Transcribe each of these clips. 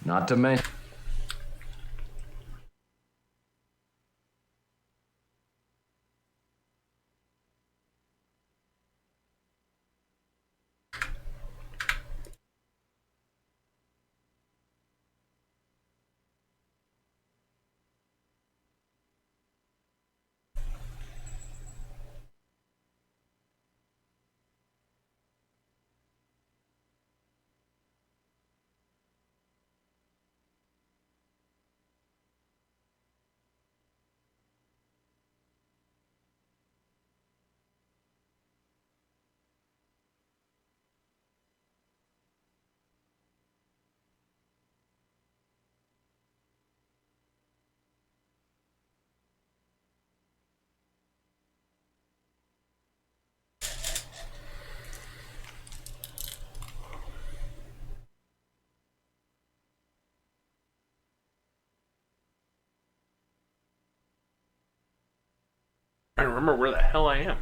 Not to mention... I don't remember where the hell I am.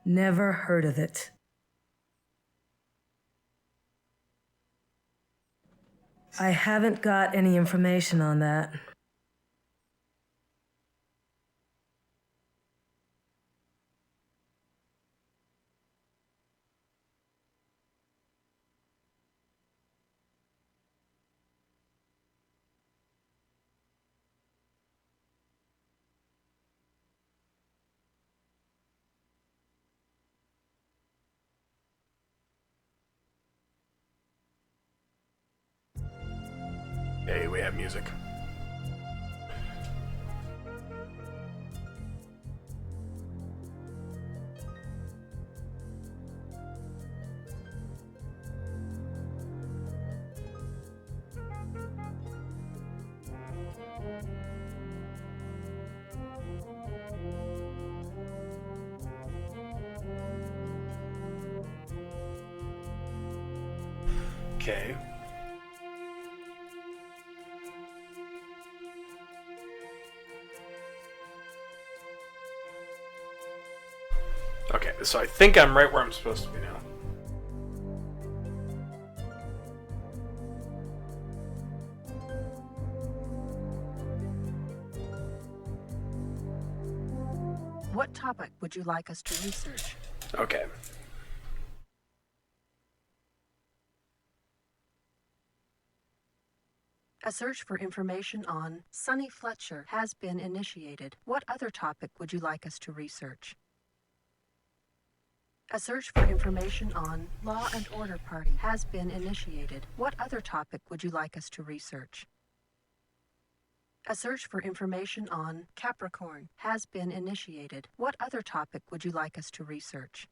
Never heard of it. I haven't got any information on that. Hey, we have music. Okay. Okay, so I think I'm right where I'm supposed to be now. What topic would you like us to research? Okay. A search for information on Sonny Fletcher has been initiated. What other topic would you like us to research? A search for information on Law and Order Party has been initiated. What other topic would you like us to research? A search for information on Capricorn has been initiated. What other topic would you like us to research?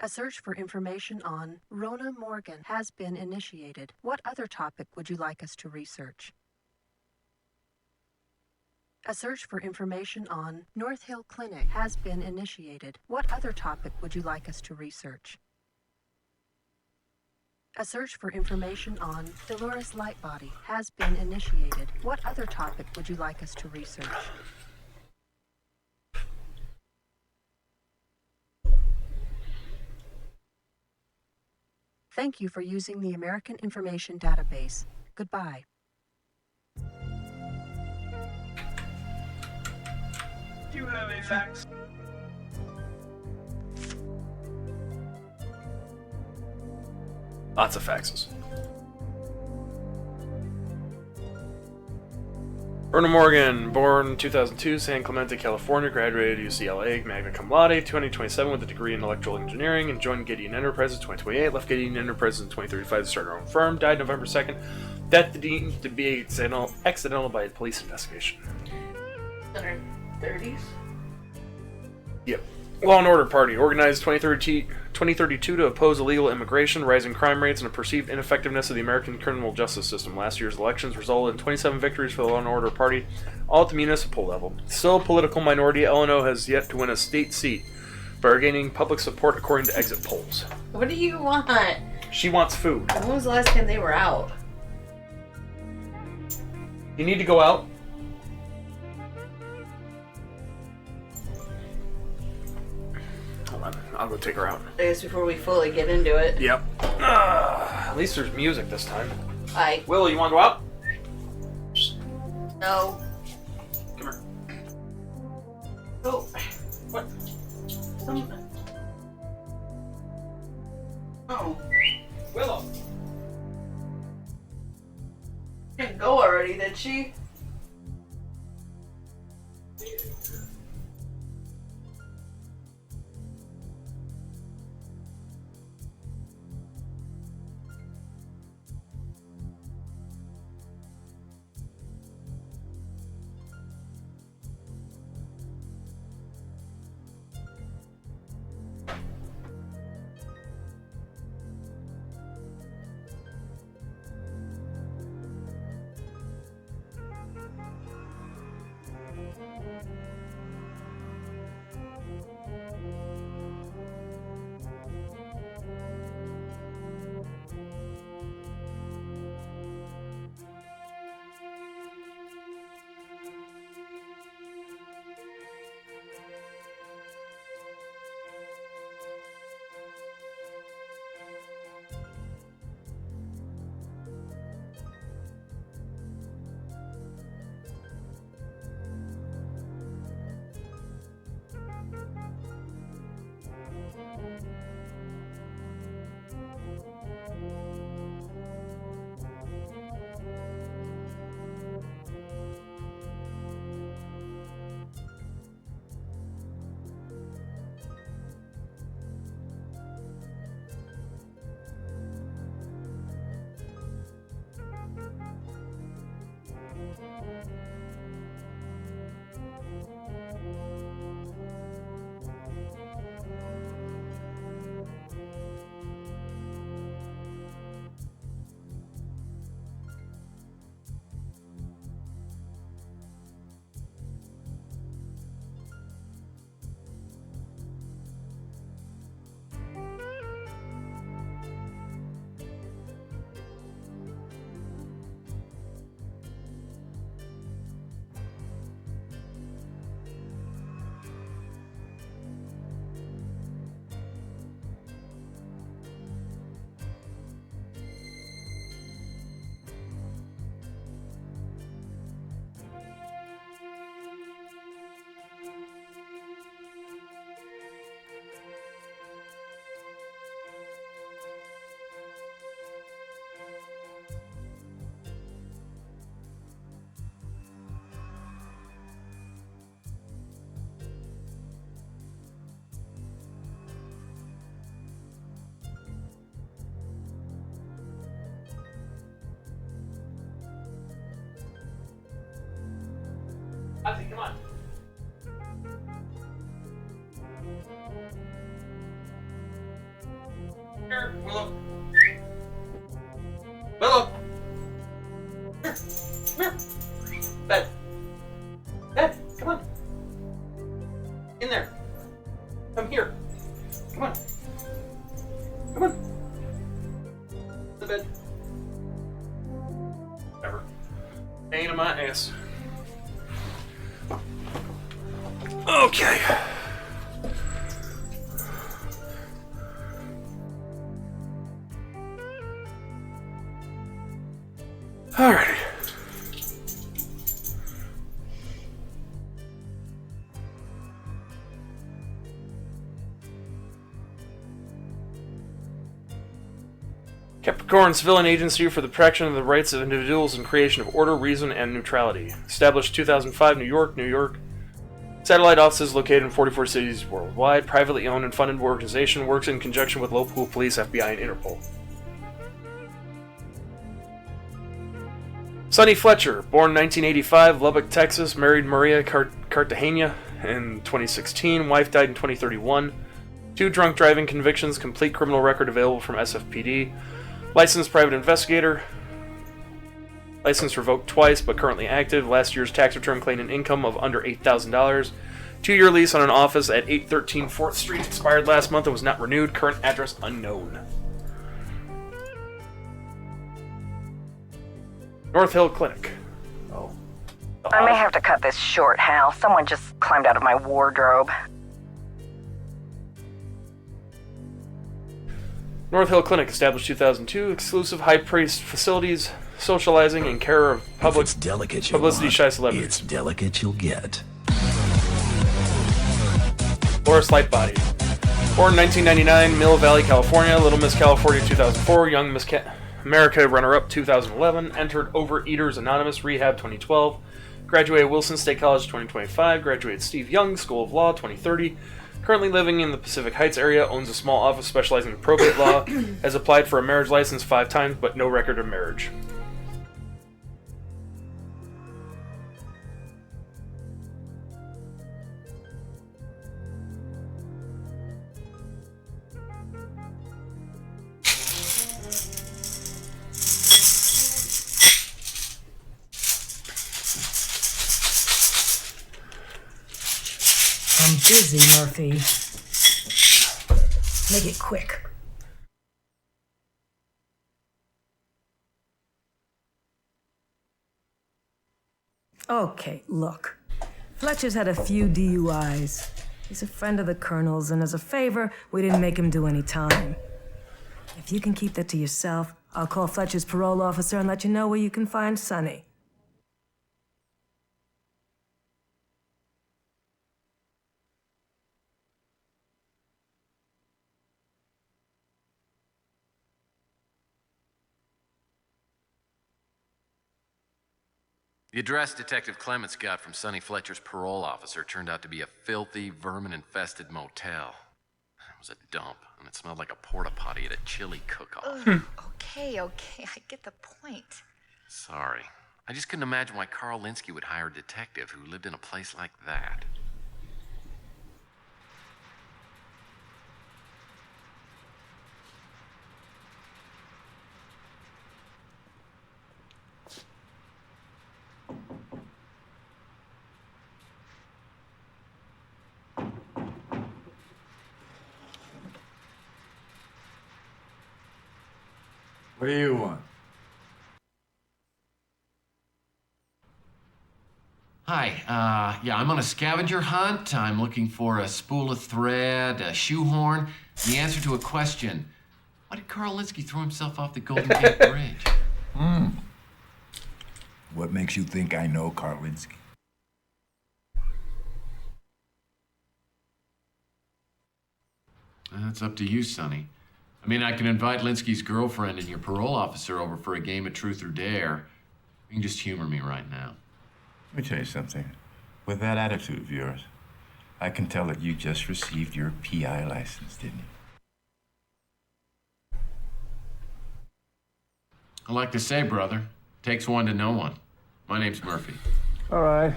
A search for information on Rona Morgan has been initiated. What other topic would you like us to research? A search for information on North Hill Clinic has been initiated. What other topic would you like us to research? A search for information on Dolores Lightbody has been initiated. What other topic would you like us to research? Thank you for using the American Information Database. Goodbye. Do you have a fax? Lots of faxes. Rona Morgan, born 2002, San Clemente, California, graduated UCLA, magna cum laude, 2027 with a degree in electrical engineering, and joined Gideon Enterprises in 2028, left Gideon Enterprises in 2035 to start her own firm, died November 2nd, death deemed to be accidental by a police investigation. 30s? Yep. Law and Order Party organized 2032 to oppose illegal immigration, rising crime rates, and a perceived ineffectiveness of the American criminal justice system. Last year's elections resulted in 27 victories for the Law and Order Party, all at the municipal level. Still a political minority, LNO has yet to win a state seat, but are gaining public support according to exit polls. What do you want? She wants food. When was the last time they were out? You need to go out. Hold on, I'll go take her out. I guess before we fully get into it. Yep. At least there's music this time. Will, you want to go out? No. Come here. Oh. What? Oh. Willow. Didn't go already, did she? Ozzy, come on. Here, Willow. Willow. Here. Come here. Bed. Bed. Come on. In there. Come here. Come on. Come on. The bed. Whatever. Pain in my ass. Okay. Alrighty. Capricorn Civilian Agency for the Protection of the Rights of Individuals and Creation of Order, Reason, and Neutrality. Established 2005, New York, New York. Satellite offices located in 44 cities worldwide. Privately owned and funded organization. Works in conjunction with local police, FBI, and Interpol. Sonny Fletcher, born 1985, Lubbock, Texas, married Maria Cartagena, in 2016. Wife died in 2031. 2 drunk driving convictions. Complete criminal record available from SFPD. Licensed private investigator. License revoked twice, but currently active. Last year's tax return claimed an income of under $8,000. 2-year lease on an office at 813 4th Street expired last month and was not renewed. Current address unknown. North Hill Clinic. Oh. I may have to cut this short, Hal. Someone just climbed out of my wardrobe. North Hill Clinic, established 2002. Exclusive high-priced facilities, socializing, and care of If it's delicate you publicity-shy want, celebrities. it's delicate you'll get. Laura Slightbody. Born in 1999, Mill Valley, California. Little Miss California 2004. Young Miss America runner-up 2011. Entered Overeaters Anonymous Rehab 2012. Graduated Wilson State College 2025. Graduated Steve Young School of Law 2030. Currently living in the Pacific Heights area. Owns a small office specializing in probate law. Has applied for a marriage license 5 times, but no record of marriage. I'm busy, Murphy. Make it quick. Okay, look. Fletcher's had a few DUIs. He's a friend of the Colonel's, and as a favor, we didn't make him do any time. If you can keep that to yourself, I'll call Fletcher's parole officer and let you know where you can find Sonny. The address Detective Clements got from Sonny Fletcher's parole officer turned out to be a filthy, vermin-infested motel. It was a dump, and it smelled like a porta potty at a chili cook-off. Okay, I get the point. Sorry. I just couldn't imagine why Carl Linsky would hire a detective who lived in a place like that. What do you want? Hi, yeah, I'm on a scavenger hunt. I'm looking for a spool of thread, a shoehorn, and the answer to a question. Why did Carl Linsky throw himself off the Golden Gate Bridge? What makes you think I know Carl Linsky? That's up to you, Sonny. I mean, I can invite Linsky's girlfriend and your parole officer over for a game of Truth or Dare. You can just humor me right now. Let me tell you something. With that attitude of yours, I can tell that you just received your PI license, didn't you? I like to say, brother, takes one to know one. My name's Murphy. All right.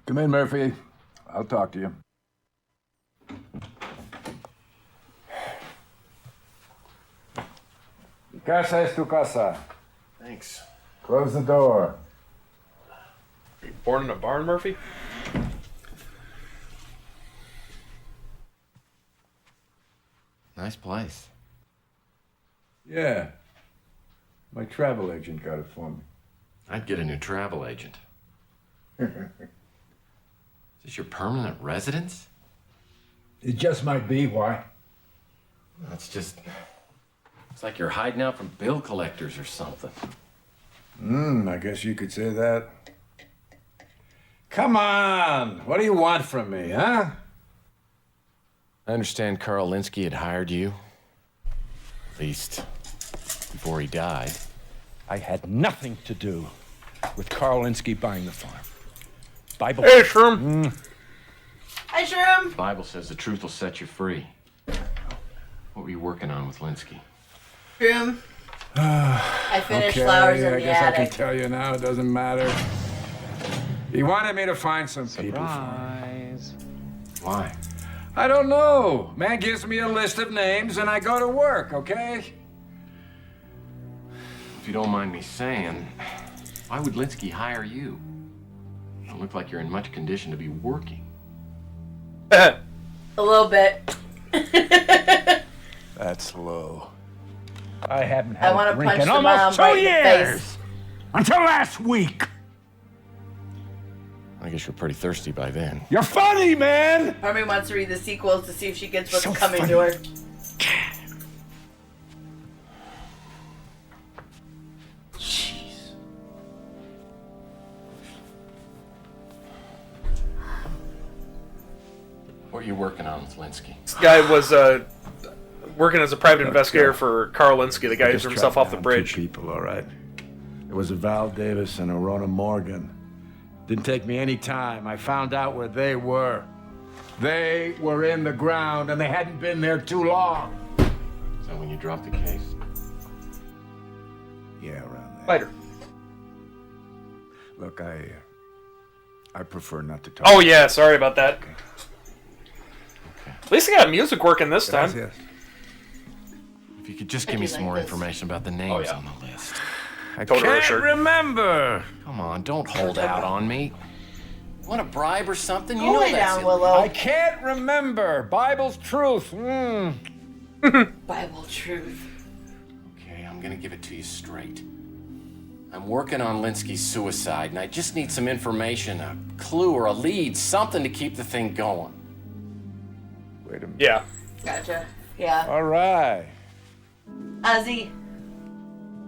Come in, Murphy. I'll talk to you. Casa es tu casa. Thanks. Close the door. Were you born in a barn, Murphy? Nice place. Yeah. My travel agent got it for me. I'd get a new travel agent. Is this your permanent residence? It just might be. Why? It's just... It's like you're hiding out from bill collectors or something. I guess you could say that. Come on! What do you want from me, huh? I understand Carl Linsky had hired you. At least, before he died. I had nothing to do with Carl Linsky buying the farm. Bible. Hey, Shroom! Hi, Shroom. The Bible says the truth will set you free. What were you working on with Linsky? Shroom. I finished Flowers in I the guess Attic. I can tell you now. It doesn't matter. He wanted me to find some people for him. Why? I don't know. Man gives me a list of names and I go to work, okay? If you don't mind me saying, why would Linsky hire you? You don't look like you're in much condition to be working. A little bit. That's low. I haven't had I want a to drink punch in the almost mom 2 right in the years. face. Until last week. I guess you're pretty thirsty by then. You're funny, man! Army wants to read the sequels to see if she gets what's So coming funny. to her. Jeez. What are you working on with Linsky? This guy was working as a private investigator for Carl Linsky, the guy who threw himself off the bridge. Two people, all right? It was a Val Davis and a Rona Morgan. Didn't take me any time. I found out where they were. They were in the ground, and they hadn't been there too long. Is that when you dropped the case? Yeah, around there. Later. Look, I prefer not to talk. Oh yeah, sorry about that. At least they got music working this time. Yes. If you could just give me some more information about the names on the list. I Told her a can't shirt. remember. Come on, don't hold out on me. Want a bribe or something? You Go know lay that's down, illegal. Willow. I can't remember. Bible's truth. Bible truth. Okay, I'm gonna give it to you straight. I'm working on Linsky's suicide, and I just need some information, a clue or a lead, something to keep the thing going. Wait a minute. Yeah. Gotcha. Yeah. All right. Ozzy.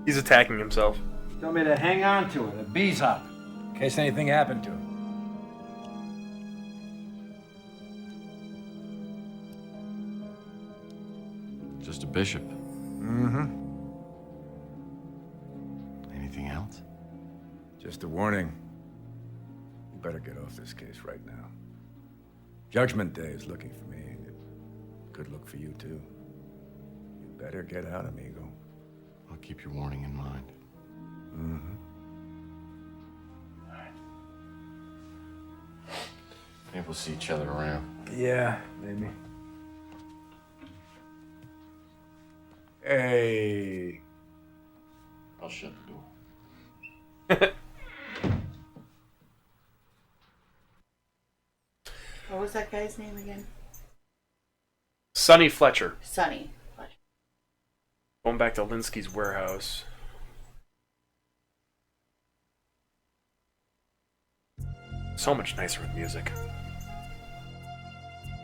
He's attacking himself. Tell me to hang on to it, a bee's up, in case anything happened to it. Just a bishop. Mm-hmm. Anything else? Just a warning. You better get off this case right now. Judgment Day is looking for me. It could look for you, too. You better get out, amigo. I'll keep your warning in mind. Mm-hmm. Maybe we'll see each other around. Yeah, maybe. Hey. I'll shut the door. What was that guy's name again? Sonny Fletcher. Sonny. Going back to Linsky's warehouse. So much nicer with music.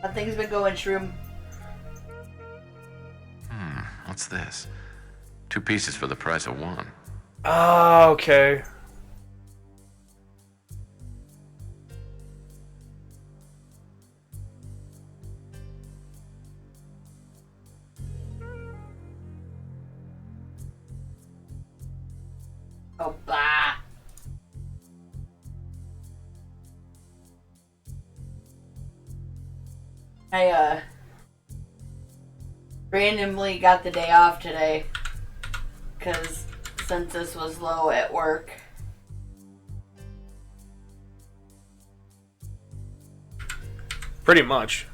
How things been going, Shroom? What's this? 2 pieces for the price of 1. Ah, okay. Oh, bah. I, randomly got the day off today because census was low at work. Pretty much.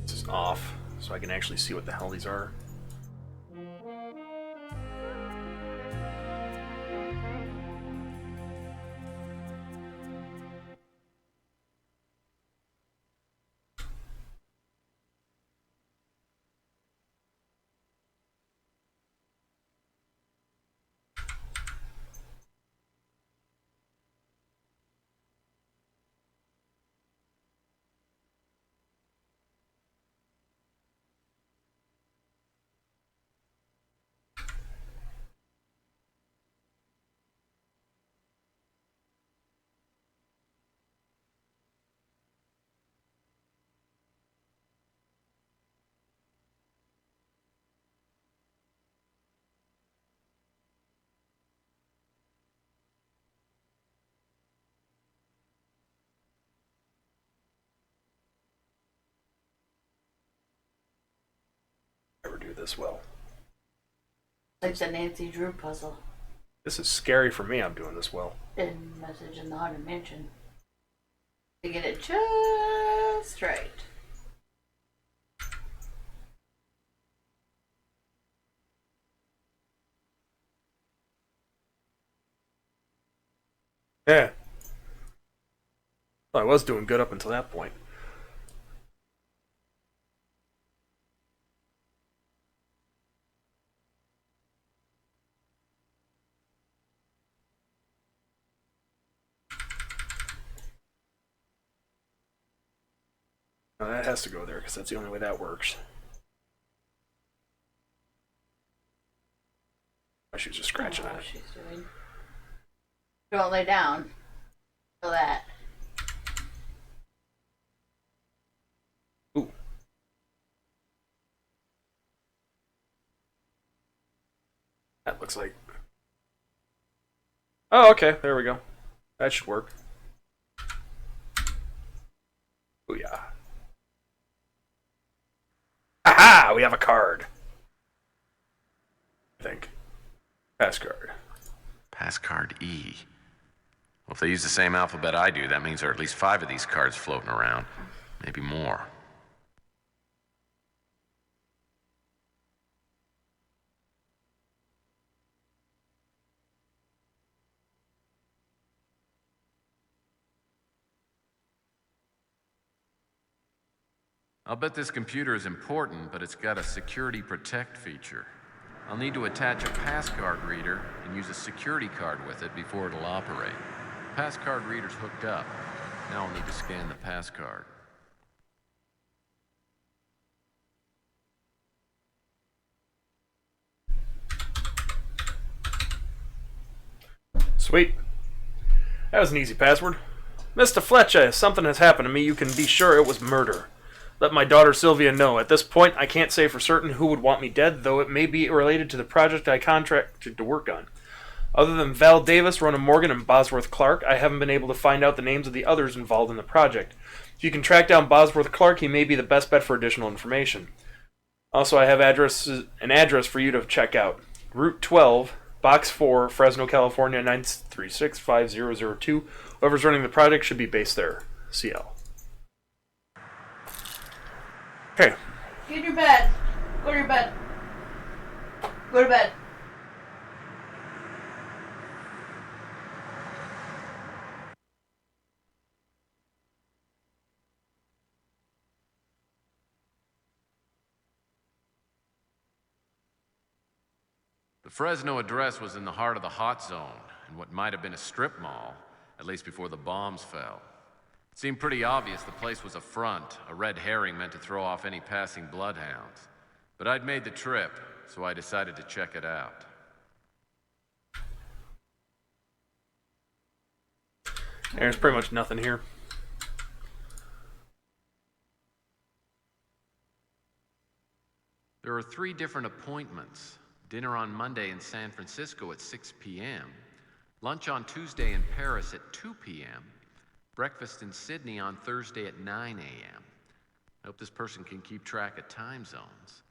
This is off, so I can actually see what the hell these are. Never do this well. Like the Nancy Drew puzzle. This is scary for me. I'm doing this well. And message in the Haunted Mansion. To get it just right. Yeah. Well, I was doing good up until that point. No, that has to go there because that's the only way that works. Oh, she was just scratching at it. She's doing. Don't lay down. Feel that. Ooh. That looks like... Oh, okay. There we go. That should work. Oh, yeah. Aha! We have a card. I think. Pass card. Pass card E. Well, if they use the same alphabet I do, that means there are at least 5 of these cards floating around. Maybe more. I'll bet this computer is important, but it's got a security protect feature. I'll need to attach a passcard reader and use a security card with it before it'll operate. Passcard reader's hooked up. Now I'll need to scan the passcard. Sweet. That was an easy password. Mr. Fletcher, if something has happened to me, you can be sure it was murder. Let my daughter Sylvia know. At this point, I can't say for certain who would want me dead, though it may be related to the project I contracted to work on. Other than Val Davis, Rona Morgan, and Bosworth Clark, I haven't been able to find out the names of the others involved in the project. If you can track down Bosworth Clark, he may be the best bet for additional information. Also, I have an address for you to check out. Route 12, Box 4, Fresno, California, 9365002. Whoever's running the project should be based there. CL. Okay. Get in your bed. Go to your bed. Go to bed. The Fresno address was in the heart of the hot zone, in what might have been a strip mall, at least before the bombs fell. It seemed pretty obvious the place was a front, a red herring meant to throw off any passing bloodhounds. But I'd made the trip, so I decided to check it out. There's pretty much nothing here. There are 3 different appointments. Dinner on Monday in San Francisco at 6 p.m., lunch on Tuesday in Paris at 2 p.m., breakfast in Sydney on Thursday at 9 a.m. I hope this person can keep track of time zones.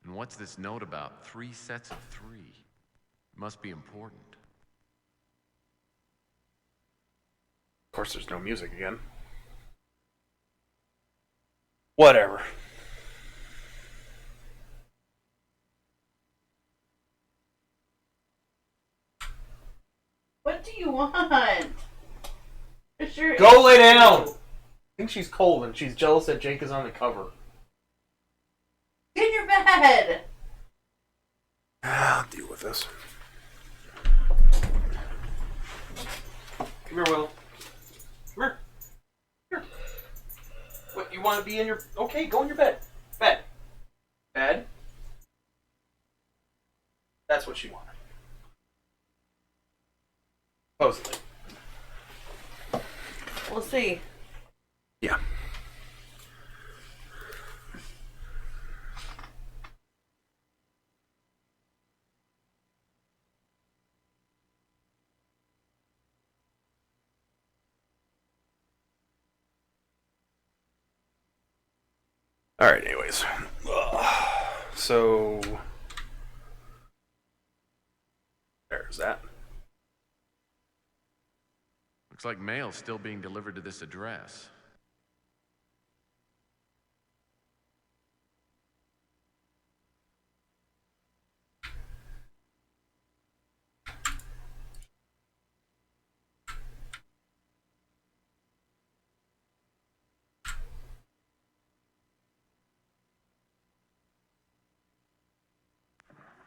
And what's this note about 3 sets of 3? It must be important. Of course, there's no music again. Whatever. What do you want? Sure. Go lay down! I think she's cold and she's jealous that Jake is on the cover. Get in your bed! I'll deal with this. Come here, Will. Come here. Here. What, you want to be in your... Okay, go in your bed. Bed. Bed. That's what she wanted. Supposedly. We'll see. Yeah. Alright, anyways. So... there's that. Looks like mail's still being delivered to this address.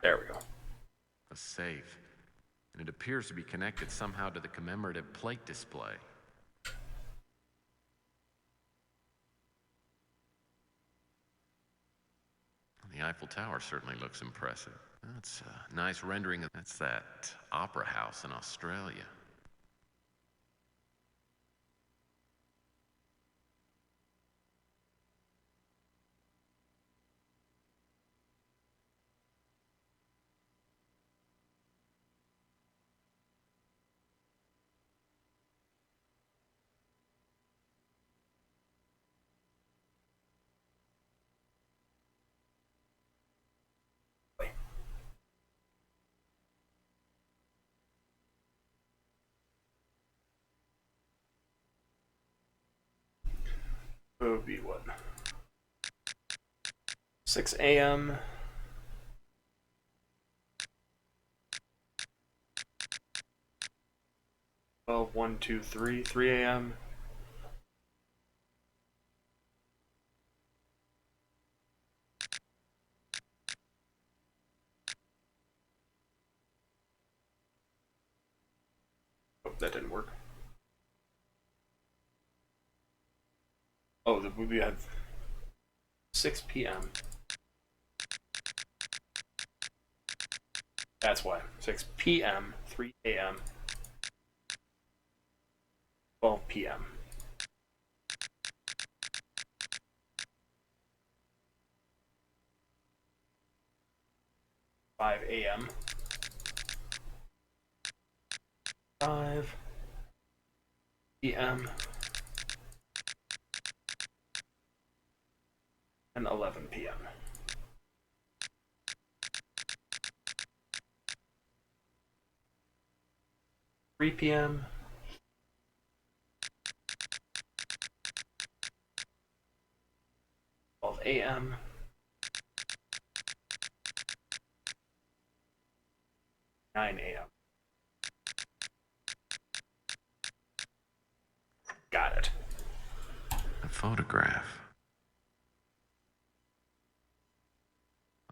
There we go. A safe. And it appears to be connected somehow to the commemorative plate display. The Eiffel Tower certainly looks impressive. That's a nice rendering. That's that opera house in Australia. Would be what? 6 a.m. 12, 1, 2, 3, 3 a.m. Oh, that didn't work. Oh, we had 6 p.m. That's why. 6 p.m., 3 a.m., 12 p.m. 5 a.m. 5 p.m. and 11 p.m. Three p.m. 12 a.m. 9 a.m. Got it. A photograph.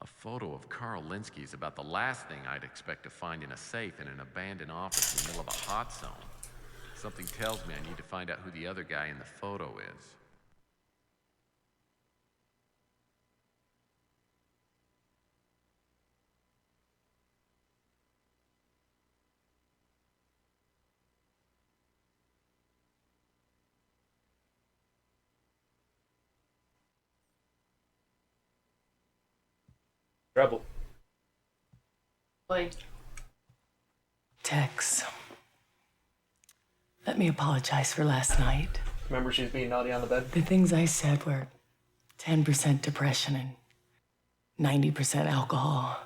A photo of Carl Linsky is about the last thing I'd expect to find in a safe in an abandoned office in the middle of a hot zone. Something tells me I need to find out who the other guy in the photo is. Rebel. Boy. Tex, let me apologize for last night. Remember she's being naughty on the bed? The things I said were 10% depression and 90% alcohol.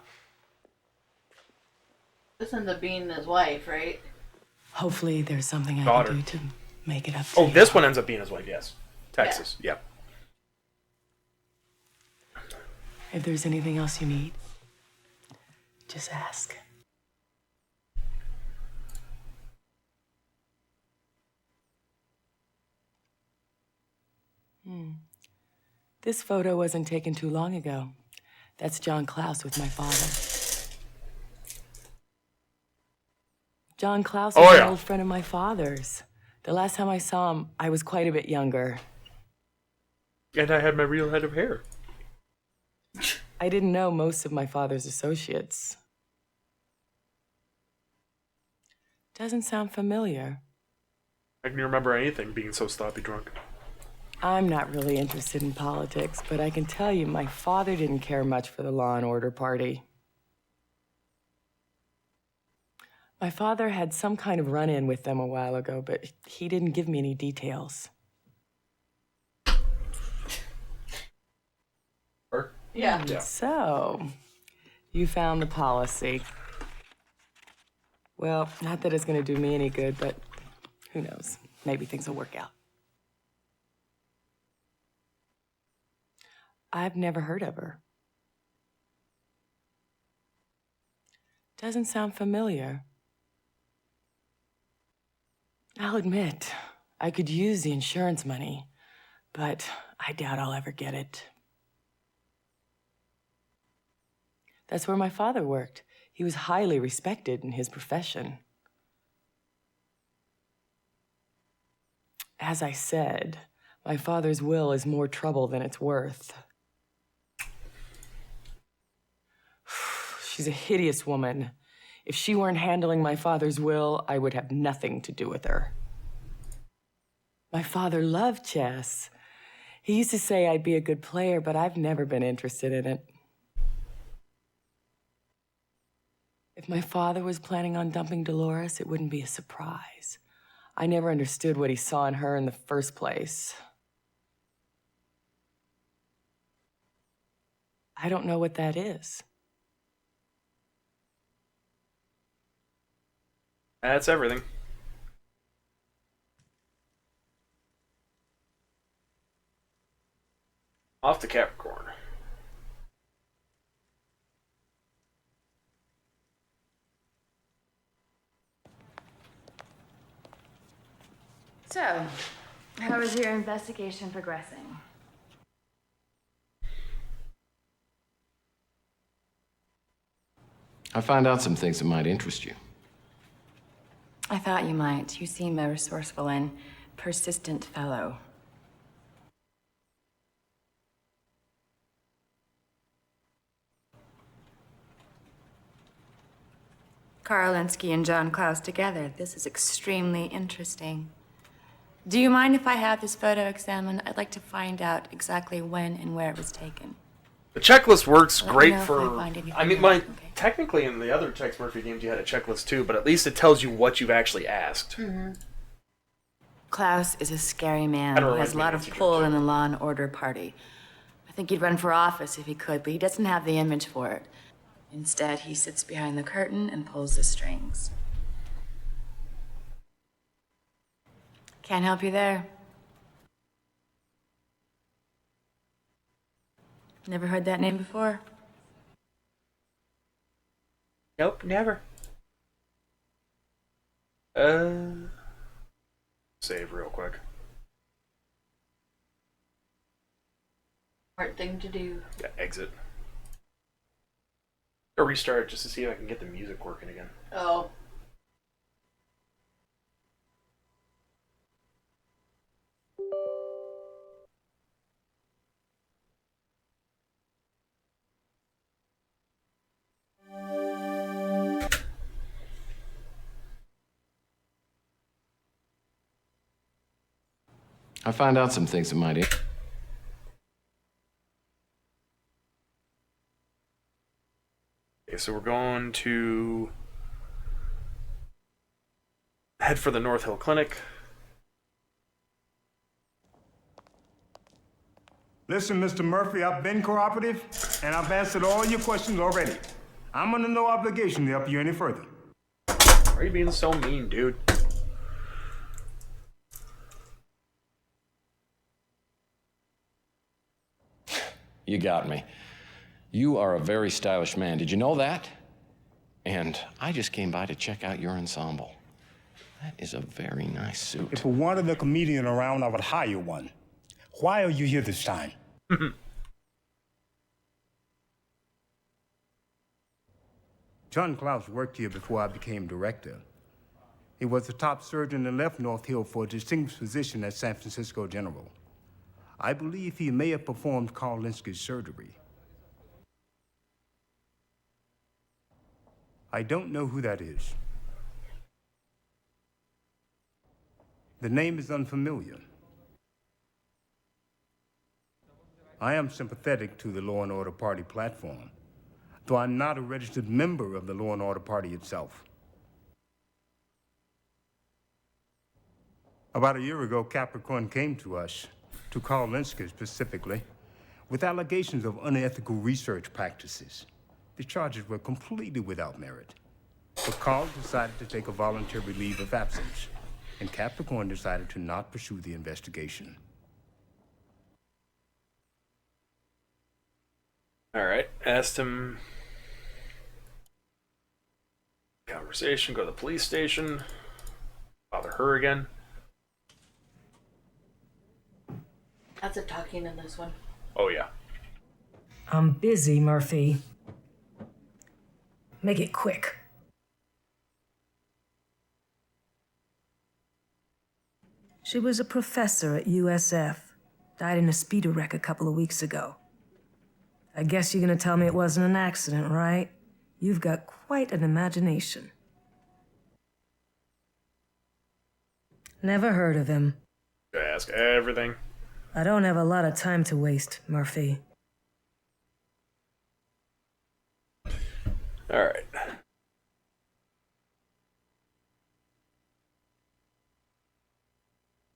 This ends up being his wife, right? Hopefully there's something I Daughter. can do to make it up to Oh, you. this one ends up being his wife, yes. Texas, yeah. If there's anything else you need, just ask. This photo wasn't taken too long ago. That's John Klaus with my father. John Klaus was an old friend of my father's. The last time I saw him, I was quite a bit younger. And I had my real head of hair. I didn't know most of my father's associates. Doesn't sound familiar. I can remember anything being so sloppy drunk. I'm not really interested in politics, but I can tell you my father didn't care much for the Law and Order Party. My father had some kind of run-in with them a while ago, but he didn't give me any details. Yeah. So, you found the policy. Well, not that it's going to do me any good, but Who knows? Maybe things will work out. I've never heard of her. Doesn't sound familiar. I'll admit, I could use the insurance money, but I doubt I'll ever get it. That's where my father worked. He was highly respected in his profession. As I said, my father's will is more trouble than it's worth. She's a hideous woman. If she weren't handling my father's will, I would have nothing to do with her. My father loved chess. He used to say I'd be a good player, but I've never been interested in it. If my father was planning on dumping Dolores, it wouldn't be a surprise. I never understood what he saw in her in the first place. I don't know what that is. That's everything. Off to Capricorn. So, how is your investigation progressing? I found out some things that might interest you. I thought you might. You seem a resourceful and persistent fellow. Carl Linsky and John Klaus together. This is extremely interesting. Do you mind if I have this photo examined? I'd like to find out exactly when and where it was taken. The checklist works Let me great know if for. I find anything I mean, else. technically in the other Tex Murphy games you had a checklist too, but at least it tells you what you've actually asked. Mm-hmm. Klaus is a scary man I don't who has a like lot the of answer, pull in the Law and Order party. I think he'd run for office if he could, but he doesn't have the image for it. Instead, he sits behind the curtain and pulls the strings. Can't help you there. Never heard that name before? Nope, never. Save real quick. Smart thing to do. Yeah, exit. Or restart just to see if I can get the music working again. Oh. I found out some things that might interest. Okay, so we're going to head for the North Hill Clinic. Listen, Mr. Murphy, I've been cooperative, and I've answered all your questions already. I'm under no obligation to help you any further. Why are you being so mean, dude? You got me. You are a very stylish man. Did you know that? And I just came by to check out your ensemble. That is a very nice suit. If we wanted a comedian around, I would hire one. Why are you here this time? John Klaus worked here before I became director. He was the top surgeon and left North Hill for a distinguished position at San Francisco General. I believe he may have performed Carl Linsky's surgery. I don't know who that is. The name is unfamiliar. I am sympathetic to the Law and Order Party platform, though I'm not a registered member of the Law and Order Party itself. About a year ago, Capricorn came to us, to Carl Linsky specifically, with allegations of unethical research practices. The charges were completely without merit, but Carl decided to take a voluntary leave of absence. and Capricorn decided to not pursue the investigation. Alright, asked him. Conversation, go to the police station. Bother her again. Lots of talking in this one. Oh, yeah. I'm busy, Murphy. Make it quick. She was a professor at USF. Died in a speeder wreck a couple of weeks ago. I guess you're gonna tell me it wasn't an accident, right? You've got quite an imagination. Never heard of him. Gotta ask everything. I don't have a lot of time to waste, Murphy. Alright.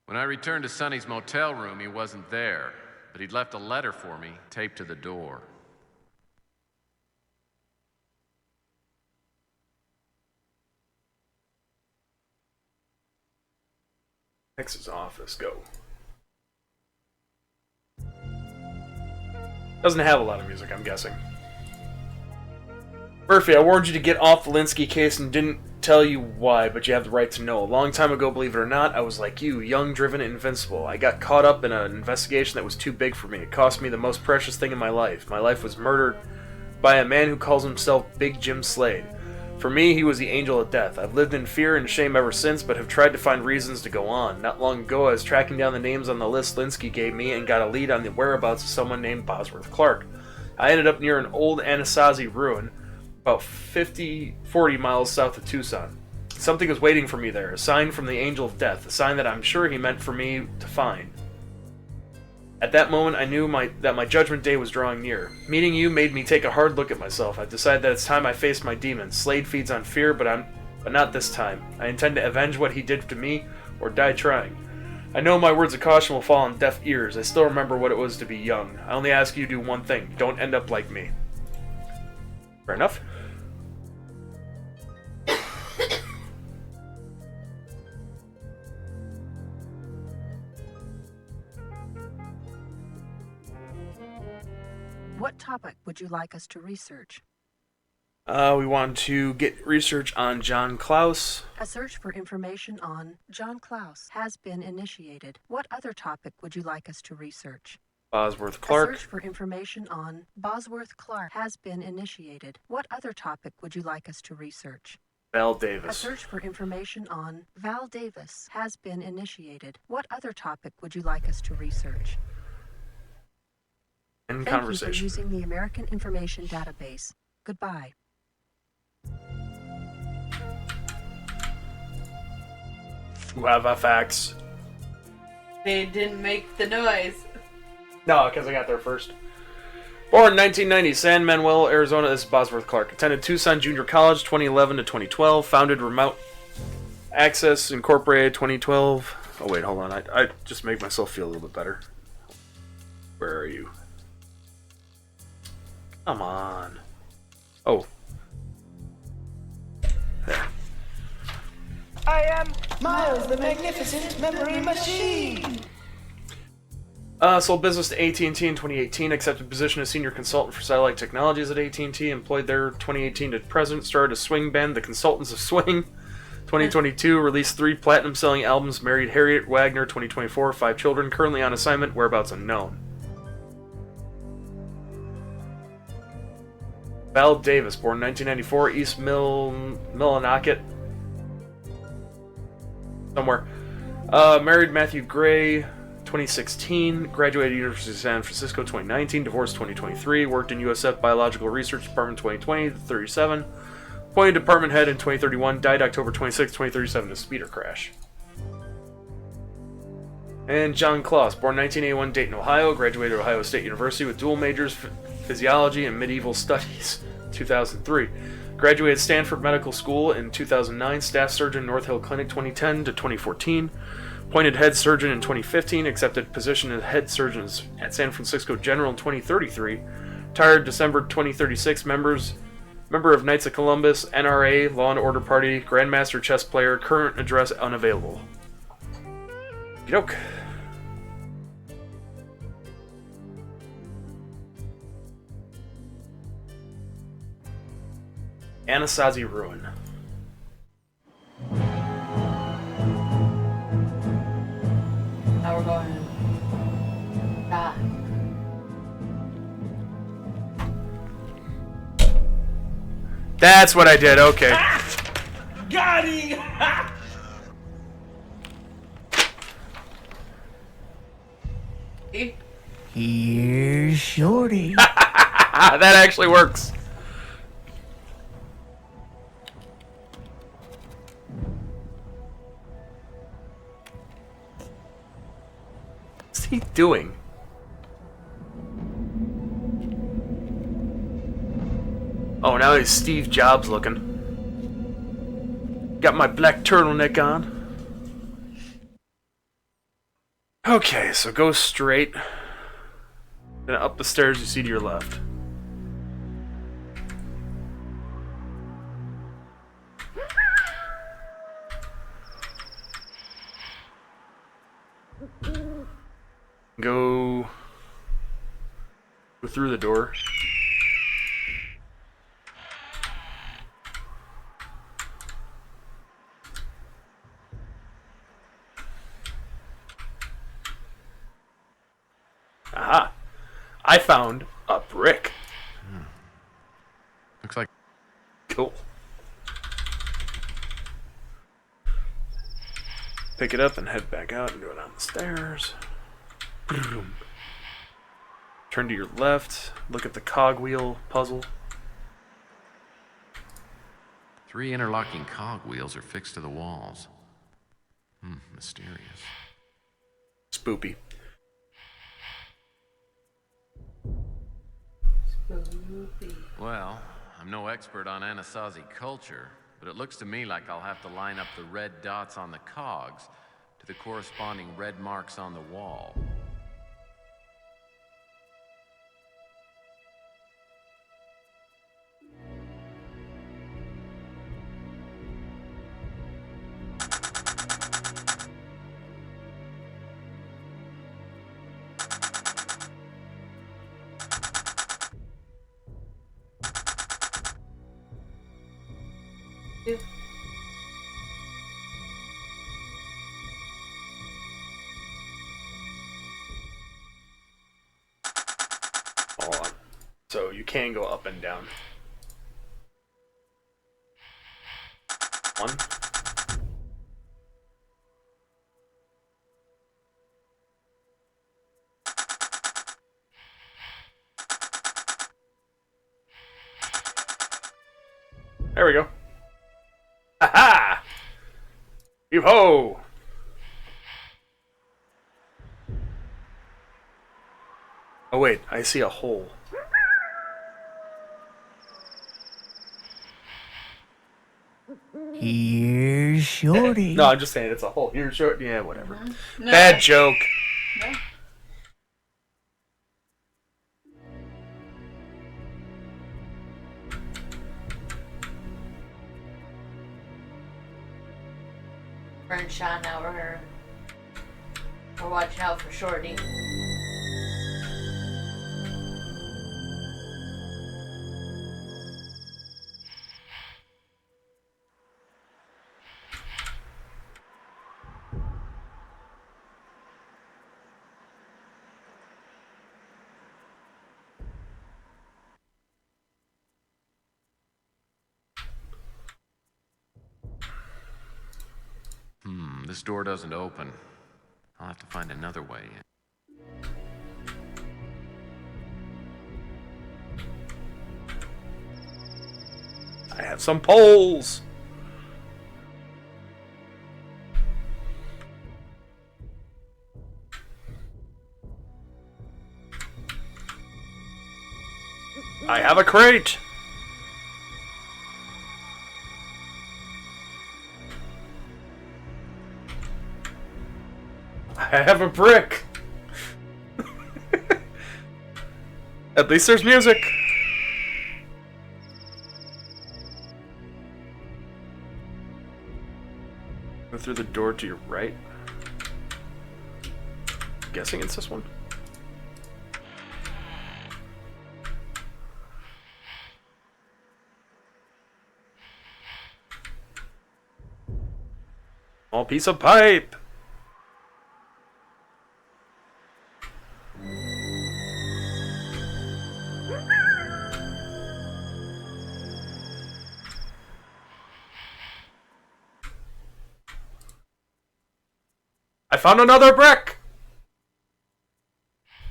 When I returned to Sonny's motel room, he wasn't there, but he'd left a letter for me taped to the door. Texas office, go. Doesn't have a lot of music, I'm guessing. Murphy, I warned you to get off the Linsky case and didn't tell you why, but you have the right to know. A long time ago, believe it or not, I was like you, young, driven, and invincible. I got caught up in an investigation that was too big for me. It cost me the most precious thing in my life. My life was murdered by a man who calls himself Big Jim Slade. For me, he was the angel of death. I've lived in fear and shame ever since, but have tried to find reasons to go on. Not long ago, I was tracking down the names on the list Linsky gave me and got a lead on the whereabouts of someone named Bosworth Clark. I ended up near an old Anasazi ruin, about 40 miles south of Tucson. Something was waiting for me there, a sign from the angel of death, a sign that I'm sure he meant for me to find. At that moment, I knew that my judgment day was drawing near. Meeting you made me take a hard look at myself. I decided that it's time I faced my demons. Slade feeds on fear, but not this time. I intend to avenge what he did to me, or die trying. I know my words of caution will fall on deaf ears. I still remember what it was to be young. I only ask you to do one thing. Don't end up like me. Fair enough. What topic would you like us to research? We want to get research on John Klaus. A search for information on John Klaus has been initiated. What other topic would you like us to research? Bosworth Clark. A search for information on Bosworth Clark has been initiated. What other topic would you like us to research? Val A Davis. search for information on Val Davis has been initiated. What other topic would you like us to research? End Thank conversation. you for using the American Information Database. Goodbye. Who have facts? They didn't make the noise. No, because I got there first. Born 1990, San Manuel, Arizona. This is Bosworth Clark. Attended Tucson Junior College 2011 to 2012. Founded Remote Access Incorporated 2012. Oh, wait, hold on. I just make myself feel a little bit better. Where are you? Come on. Oh. There. I am Miles, the Magnificent Memory Machine. Sold business to AT&T in 2018. Accepted position as senior consultant for satellite technologies at AT&T. Employed there 2018 to present. Started a swing band, the Consultants of Swing. 2022 released 3 platinum-selling albums. Married Harriet Wagner. 2024 5 children. Currently on assignment. Whereabouts unknown. Val Davis, born 1994, East Millinocket. Somewhere. Married Matthew Gray, 2016. Graduated University of San Francisco, 2019. Divorced 2023. Worked in USF Biological Research Department 2020 to 37. Appointed department head in 2031. Died October 26, 2037 in a speeder crash. And John Klaus, born 1981, Dayton, Ohio. Graduated Ohio State University with dual majors, Physiology and Medieval Studies, 2003. Graduated Stanford Medical School in 2009, staff surgeon North Hill Clinic 2010 to 2014. Appointed head surgeon in 2015, accepted position as head surgeon at San Francisco General in 2033. Retired December 2036, member of Knights of Columbus, NRA, Law and Order Party, Grandmaster chess player, current address unavailable. Yoke. Anasazi Ruin. Now we're going. Ah. That's what I did. Okay. Got him! Here's Shorty. That actually works. What's he doing? Oh, now he's Steve Jobs looking. Got my black turtleneck on. Okay, so go straight. Then up the stairs you see to your left. Go through the door. Aha! I found a brick. Looks like cool. Pick it up and head back out and go down the stairs. Boom. Turn to your left. Look at the cogwheel puzzle. 3 interlocking cogwheels are fixed to the walls. Mysterious. Spoopy. Well, I'm no expert on Anasazi culture, but it looks to me like I'll have to line up the red dots on the cogs to the corresponding red marks on the wall. Hold on. So you can go up and down. 1. There we go. Ha-ha! Yo-ho! Oh wait, I see a hole. Here's Shorty. No, I'm just saying it's a hole. Here's Shorty. Yeah, whatever. No. Bad joke. No. Friend Sean, now we're watching out for Shorty. This door doesn't open. I'll have to find another way in. I have some poles. I have a crate. I have a brick. At least there's music. Go through the door to your right. guessing it's this one. Small piece of pipe. I found another brick!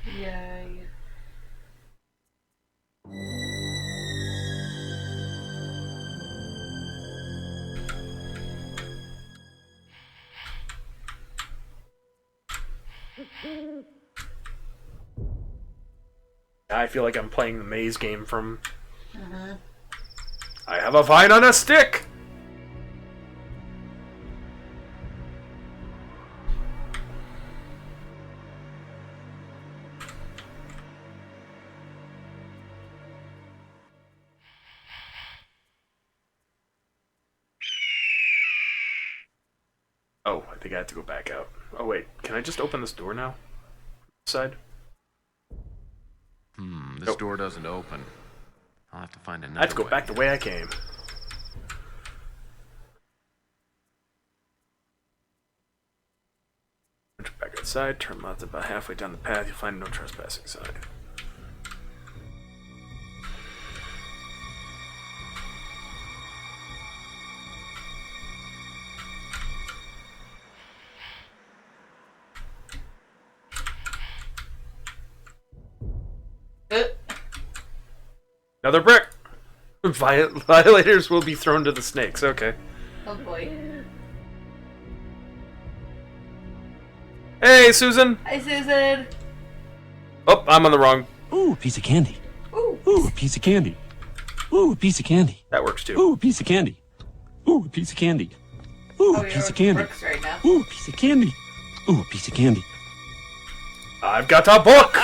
Yay. I feel like I'm playing the maze game from... Uh-huh. I have a vine on a stick! Oh, I think I have to go back out. Oh wait, can I just open this door now? Side? This door doesn't open. I'll have to find another I have to go way. back the way I came. Enter back outside, turn left about halfway down the path, you'll find no trespassing sign. Another brick! Violators will be thrown to the snakes, okay. Oh boy. Hey, Susan! Hi, Susan! Oh, I'm on the wrong. Ooh, a piece of candy. Ooh. Ooh, a piece of candy. Ooh, a piece of candy. That works too. Ooh, a piece of candy. Ooh, a piece of candy. Ooh, a piece of candy. Right now. Ooh, a piece of candy. Ooh, a piece of candy. I've got a book!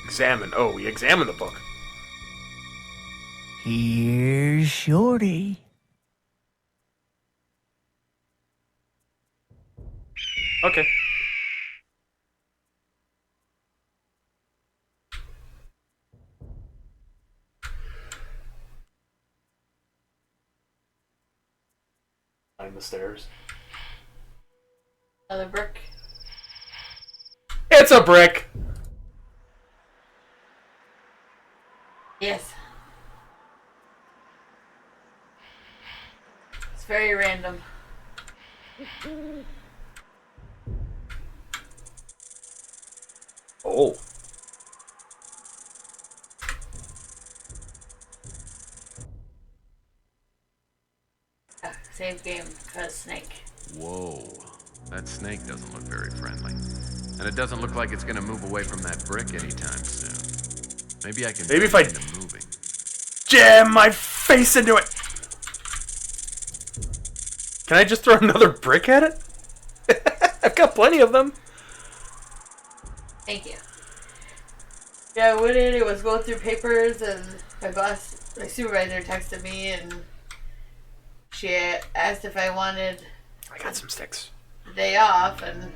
Examine. Oh, we examine the book. Here's Shorty. Okay. Climb the stairs. Another brick. It's a brick! Yes. It's very random. Oh. Save game, cause snake. Whoa. That snake doesn't look very friendly. And it doesn't look like it's gonna move away from that brick anytime soon. Maybe I can Maybe if trick I it into moving. jam my face into it! Can I just throw another brick at it? I've got plenty of them. Thank you. Yeah, I went in, it was going through papers, and my supervisor texted me, and she asked if I wanted I got some sticks. the day off, and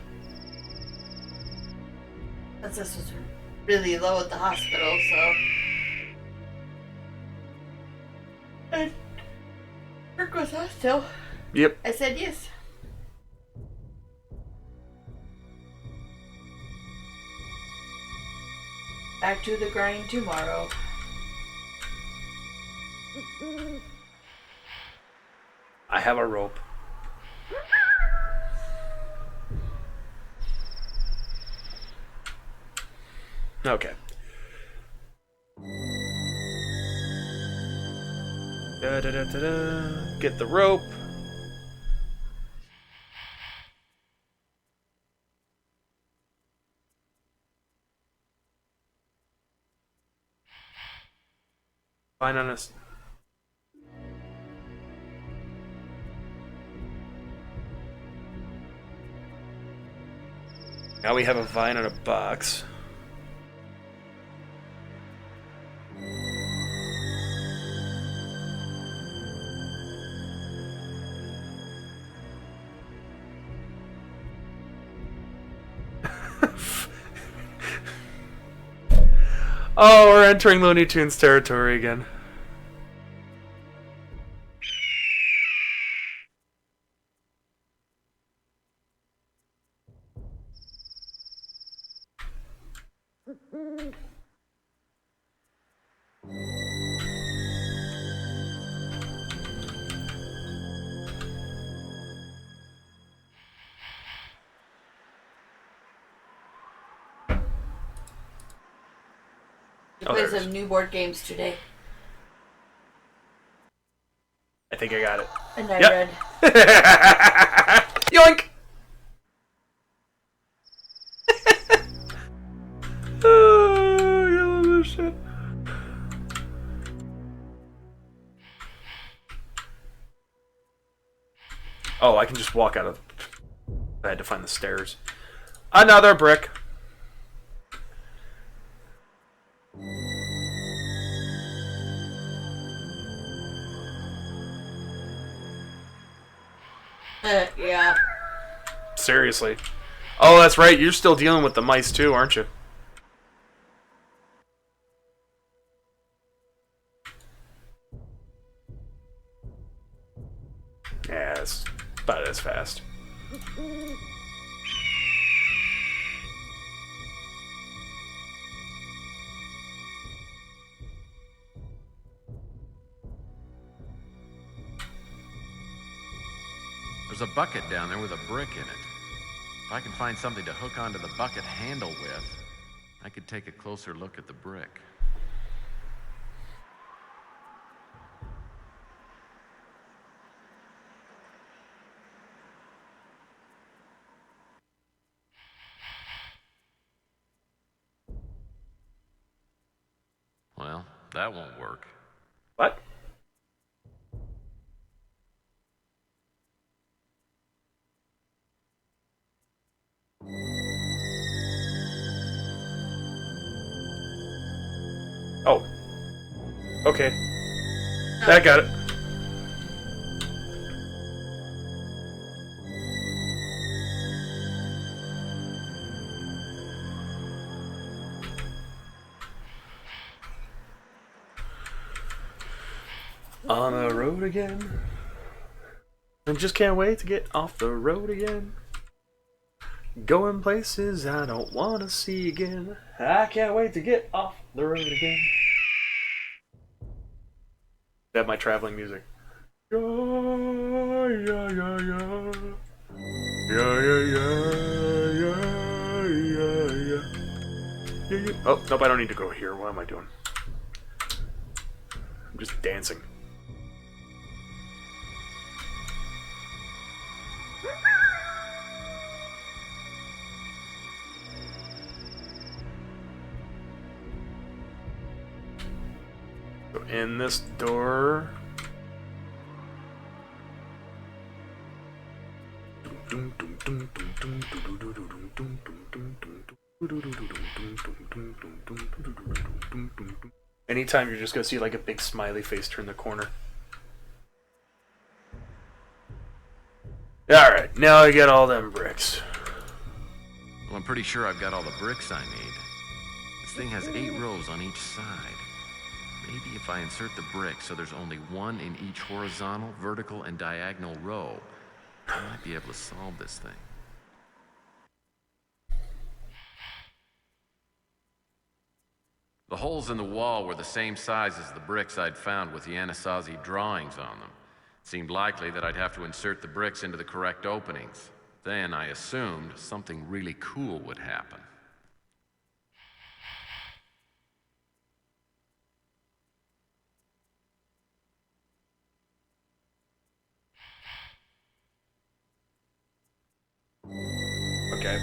since this was really low at the hospital, so... And work was hostile. Yep. I said yes. Back to the grind tomorrow. I have a rope. Okay. Da, da, da, da, da. Get the rope. Fine on us. Now we have a vine on a box. Oh, we're entering Looney Tunes territory again. We played some new board games today. I think I got it. And I Yep. read. Yoink! Oh, I love this shit. Oh, I can just walk out of... I had to find the stairs. Another brick. Yeah. Seriously. Oh, that's right. You're still dealing with the mice too, aren't you? Yeah, it's about as fast. There's a bucket down there with a brick in it. If I can find something to hook onto the bucket handle with, I could take a closer look at the brick. Well, that won't work. What? Oh. Okay. I got it. On the road again. I just can't wait to get off the road again. Going places I don't want to see again. I can't wait to get off the road again. That's my traveling music. Yeah, yeah, yeah, yeah. Yeah, yeah, yeah, yeah, yeah, yeah. Yeah, yeah. Oh, nope, I don't need to go here. What am I doing? I'm just dancing. Go in this door. Anytime you're just gonna see like a big smiley face turn the corner. Alright, now I get all them bricks. Well, I'm pretty sure I've got all the bricks I need. This thing has 8 rows on each side. Maybe if I insert the bricks so there's only one in each horizontal, vertical, and diagonal row, I might be able to solve this thing. The holes in the wall were the same size as the bricks I'd found with the Anasazi drawings on them. It seemed likely that I'd have to insert the bricks into the correct openings. Then I assumed something really cool would happen. Okay.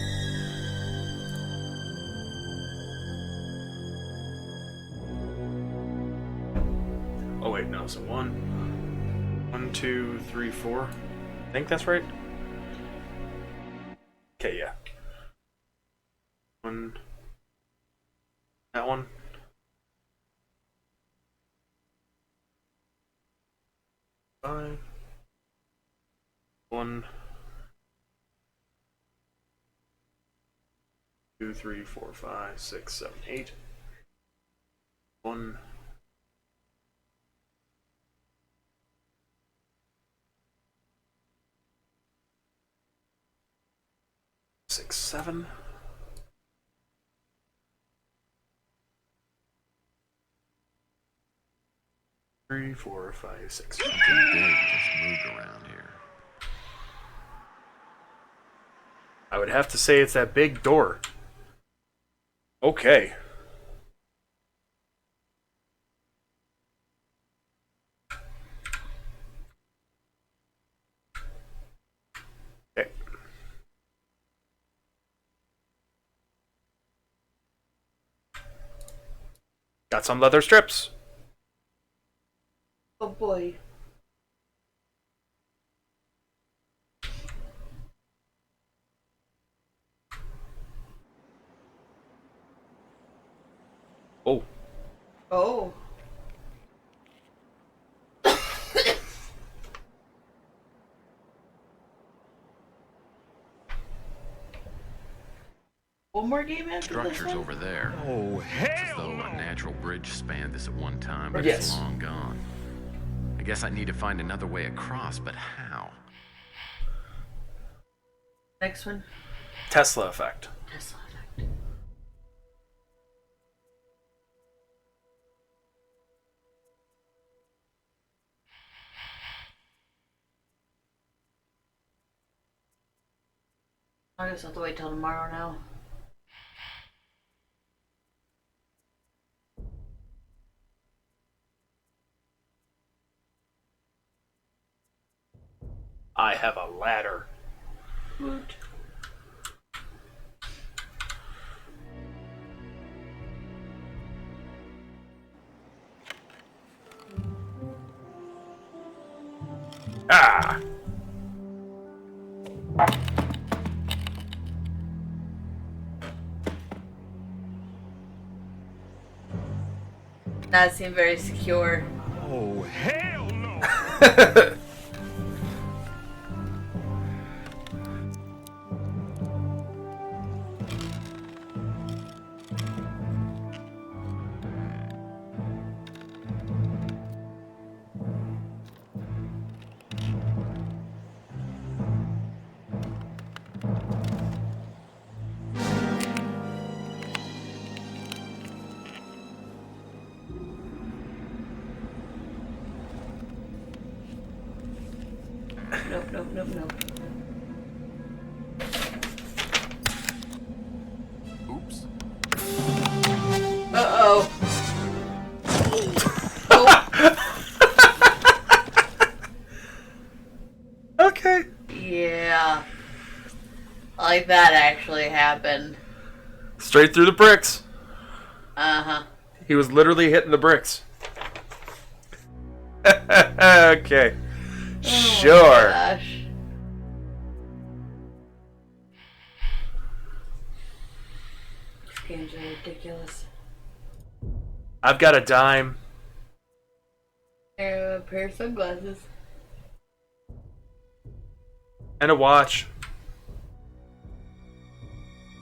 Oh wait, no, so 1, 2, 3, 4. I think that's right. Okay, yeah. One. That one. Five. 1, 2, 3, 4, 5, 6, 7, 8. One. Six, seven. Three, 4, 5, 6. Something big just moved around here. I would have to say it's that big door. Okay. Okay. Got some leather strips. Oh boy. Oh. Oh. One more game after this Structure's one? over there. Oh, It's as though a natural bridge spanned this at one time, but Yes. it's long gone. I guess I need to find another way across, but how? Next one. Tesla effect. Tesla effect. I guess I'll have to wait till tomorrow now. I have a ladder. Woot. Ah! Not seem very secure. Oh, hell no! Nope, nope, nope, nope. Oops. Uh-oh. Okay. Yeah. Like that actually happened. Straight through the bricks. Uh-huh. He was literally hitting the bricks. Okay. Sure. Gosh. These games are ridiculous. I've got a dime. A pair of sunglasses. And a watch.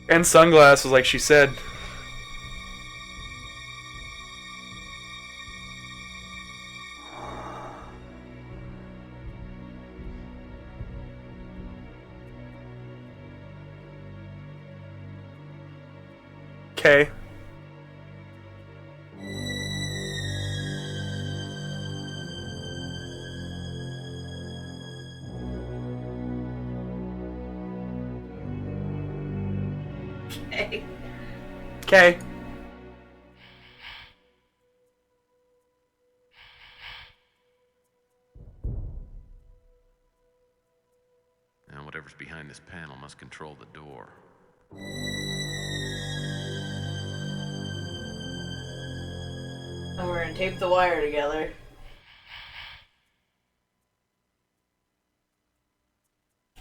And sunglasses, like she said. Okay. Okay. Okay. Now, whatever's behind this panel must control the door. Now we're gonna tape the wire together.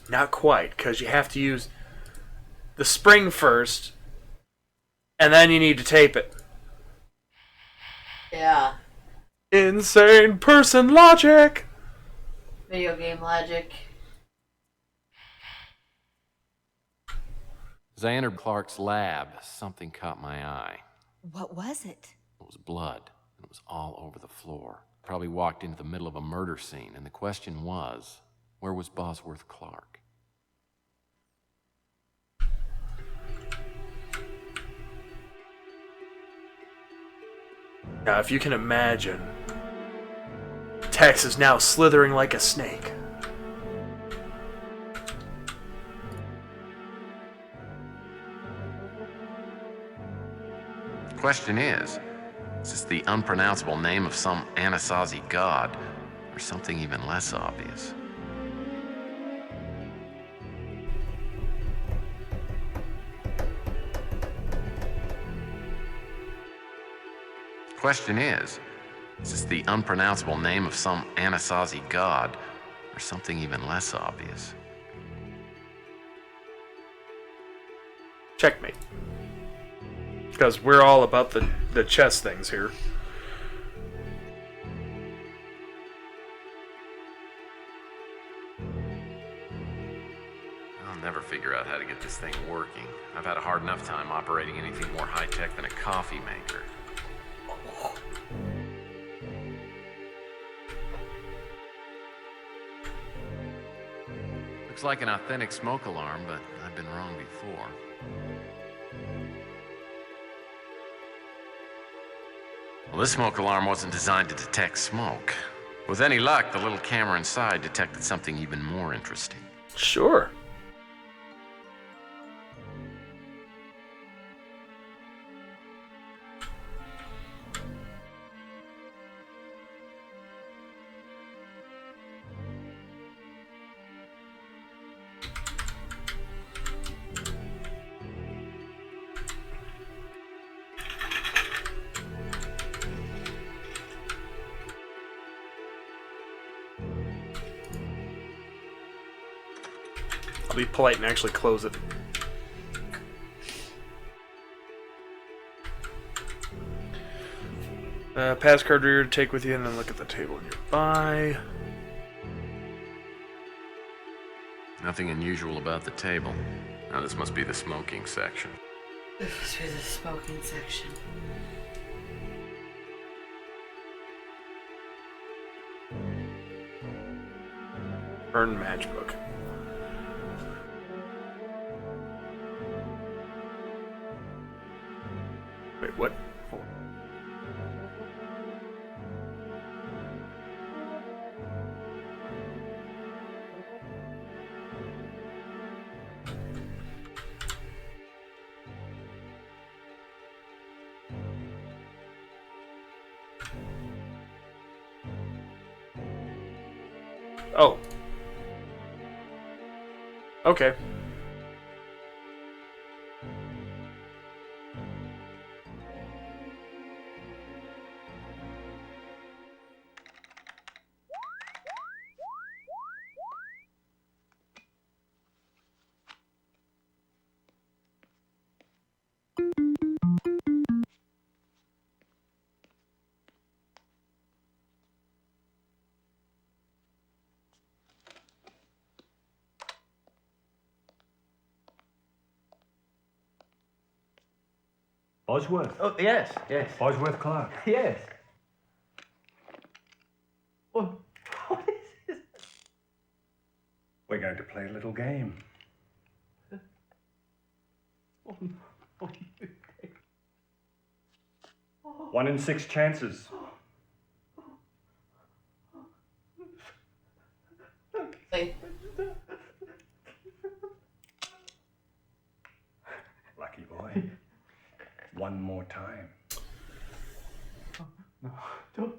Not quite, because you have to use the spring first, and then you need to tape it. Yeah. Insane person logic! Video game logic. As I entered Clark's lab, something caught my eye. What was it? It was blood, and it was all over the floor. Probably walked into the middle of a murder scene, and the question was, where was Bosworth Clark? Now, if you can imagine, Tex is now slithering like a snake. The question is this the unpronounceable name of some Anasazi god, or something even less obvious? Question is this the unpronounceable name of some Anasazi god, or something even less obvious? Checkmate. Because we're all about the chess things here. I'll never figure out how to get this thing working. I've had a hard enough time operating anything more high-tech than a coffee maker. Looks like an authentic smoke alarm, but I've been wrong before. Well, this smoke alarm wasn't designed to detect smoke. With any luck, the little camera inside detected something even more interesting. Sure. I'll be polite and actually close it. Pass card reader to take with you and then look at the table nearby. Nothing unusual about the table. Now this must be the smoking section. This must be the smoking section. Earn matchbook. Wait, what? Hold on. Oh. Okay. Bosworth? Oh, yes, yes. Bosworth Clark? Yes. What is this? We're going to play a little game. One in 6 chances. Wait. Lucky boy. One more time. No, don't.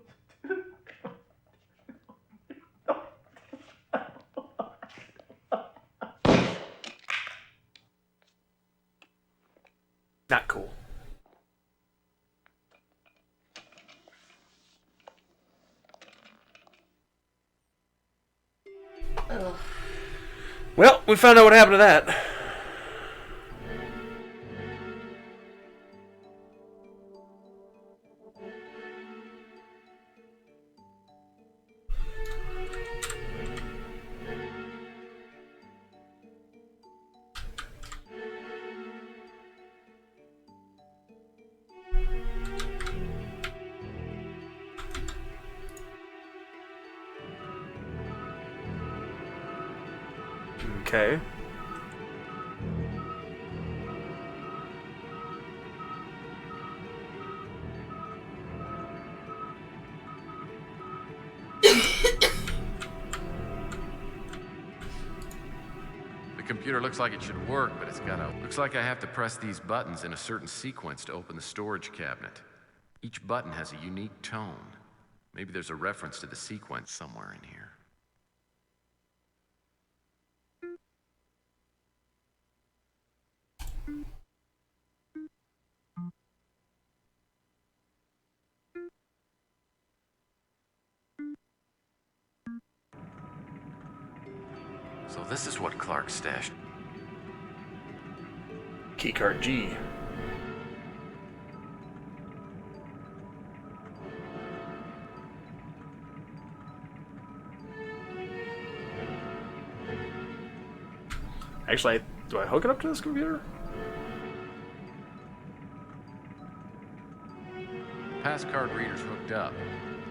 Not cool. Ugh. Well, we found out what happened to that. Okay. The computer looks like it should work, but looks like I have to press these buttons in a certain sequence to open the storage cabinet. Each button has a unique tone. Maybe there's a reference to the sequence somewhere in here. So this is what Clark stashed. Keycard G. Actually, do I hook it up to this computer? Pass card reader's hooked up.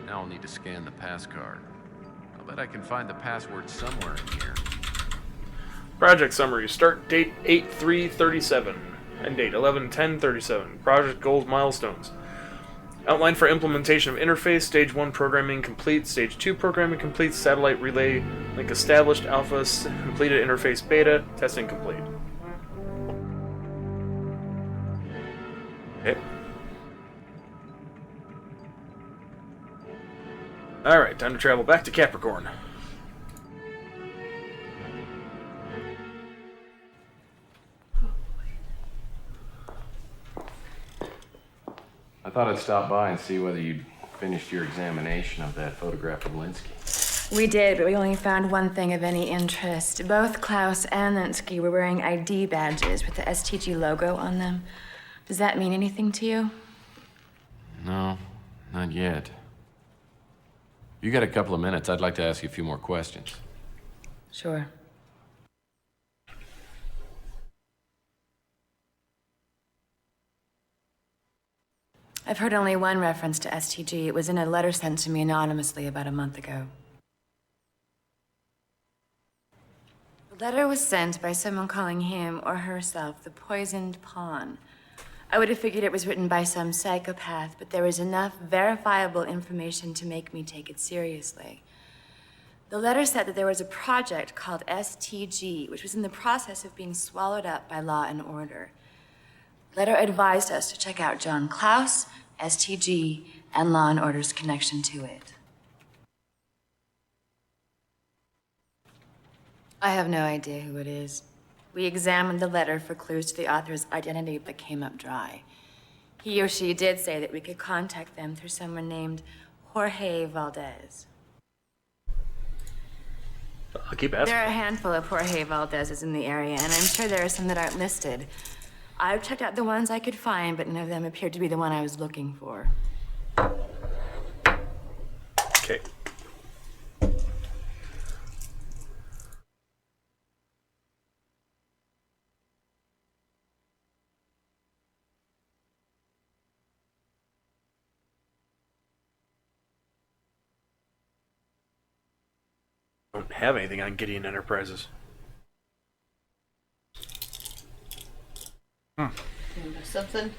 Now I'll need to scan the pass card. I'll bet I can find the password somewhere in here. Project summary. Start date 8/3/37. End date 11/10/37. Project goals, milestones. Outline for implementation of interface. Stage 1 programming complete. Stage 2 programming complete. Satellite relay link established. Alpha completed. Interface beta. Testing complete. Okay. Alright, time to travel back to Capricorn. I thought I'd stop by and see whether you'd finished your examination of that photograph of Linsky. We did, but we only found one thing of any interest. Both Klaus and Linsky were wearing ID badges with the STG logo on them. Does that mean anything to you? No, not yet. You got a couple of minutes, I'd like to ask you a few more questions. Sure. I've heard only one reference to STG. It was in a letter sent to me anonymously about a month ago. The letter was sent by someone calling him or herself the Poisoned Pawn. I would have figured it was written by some psychopath, but there was enough verifiable information to make me take it seriously. The letter said that there was a project called STG, which was in the process of being swallowed up by Law and Order. The letter advised us to check out John Klaus, STG, and Law and Order's connection to it. I have no idea who it is. We examined the letter for clues to the author's identity, but came up dry. He or she did say that we could contact them through someone named Jorge Valdez. I'll keep asking. There are a handful of Jorge Valdezes in the area, and I'm sure there are some that aren't listed. I've checked out the ones I could find, but none of them appeared to be the one I was looking for. Okay. Don't have anything on Gideon Enterprises. Something.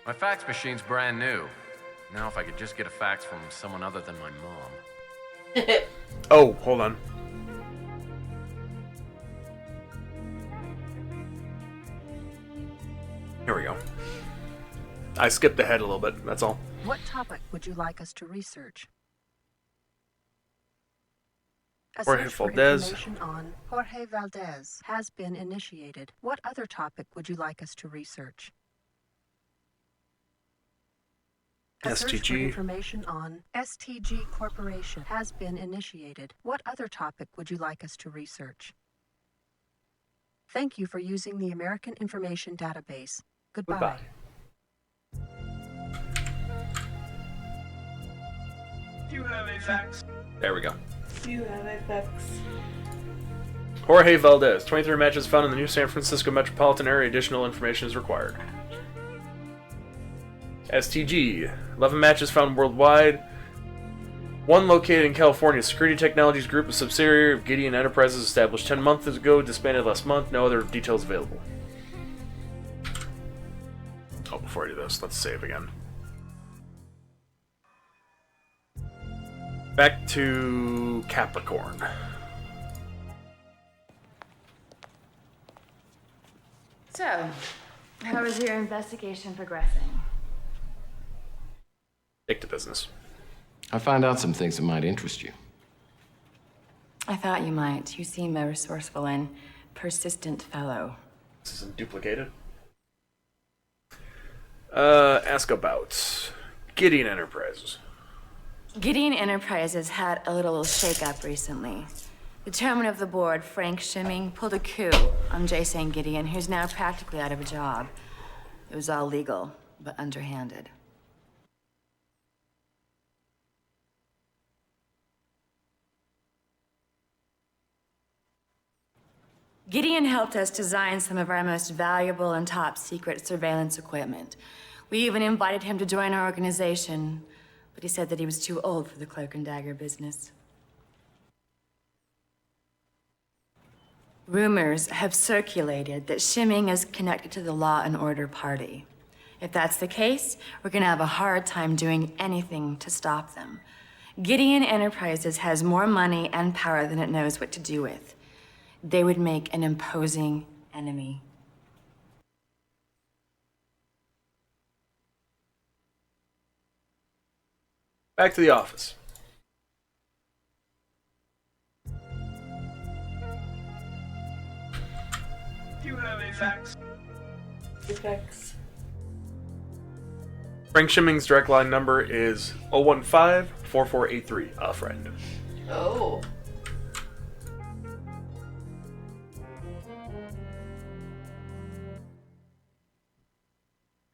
My fax machine's brand new. Now if I could just get a fax from someone other than my mom. Oh, hold on. Here we go. I skipped ahead a little bit, that's all. What topic would you like us to research? A Jorge search for Valdez. information on Jorge Valdez has been initiated. What other topic would you like us to research? A search for STG. information on STG Corporation has been initiated. What other topic would you like us to research? Thank you for using the American Information Database. Goodbye. Goodbye. Do you have a fax? There we go. You have a fax. Jorge Valdez. 23 matches found in the new San Francisco metropolitan area. Additional information is required. STG. 11 matches found worldwide. 1 located in California. Security Technologies Group, a subsidiary of Gideon Enterprises, established 10 months ago, disbanded last month. No other details available. Oh, before I do this, let's save again. Back to Capricorn. So, how is your investigation progressing? Take to business. I found out some things that might interest you. I thought you might. You seem a resourceful and persistent fellow. This isn't duplicated. Ask about Gideon Enterprises. Gideon Enterprises had a little shake-up recently. The chairman of the board, Frank Shimming, pulled a coup on Jason Gideon, who's now practically out of a job. It was all legal, but underhanded. Gideon helped us design some of our most valuable and top-secret surveillance equipment. We even invited him to join our organization, but he said that he was too old for the cloak and dagger business. Rumors have circulated that Shimming is connected to the Law and Order Party. If that's the case, we're gonna have a hard time doing anything to stop them. Gideon Enterprises has more money and power than it knows what to do with. They would make an imposing enemy. Back to the office. Do you have a fax? Fax. Frank Shimming's direct line number is 015-4483. A friend. Oh.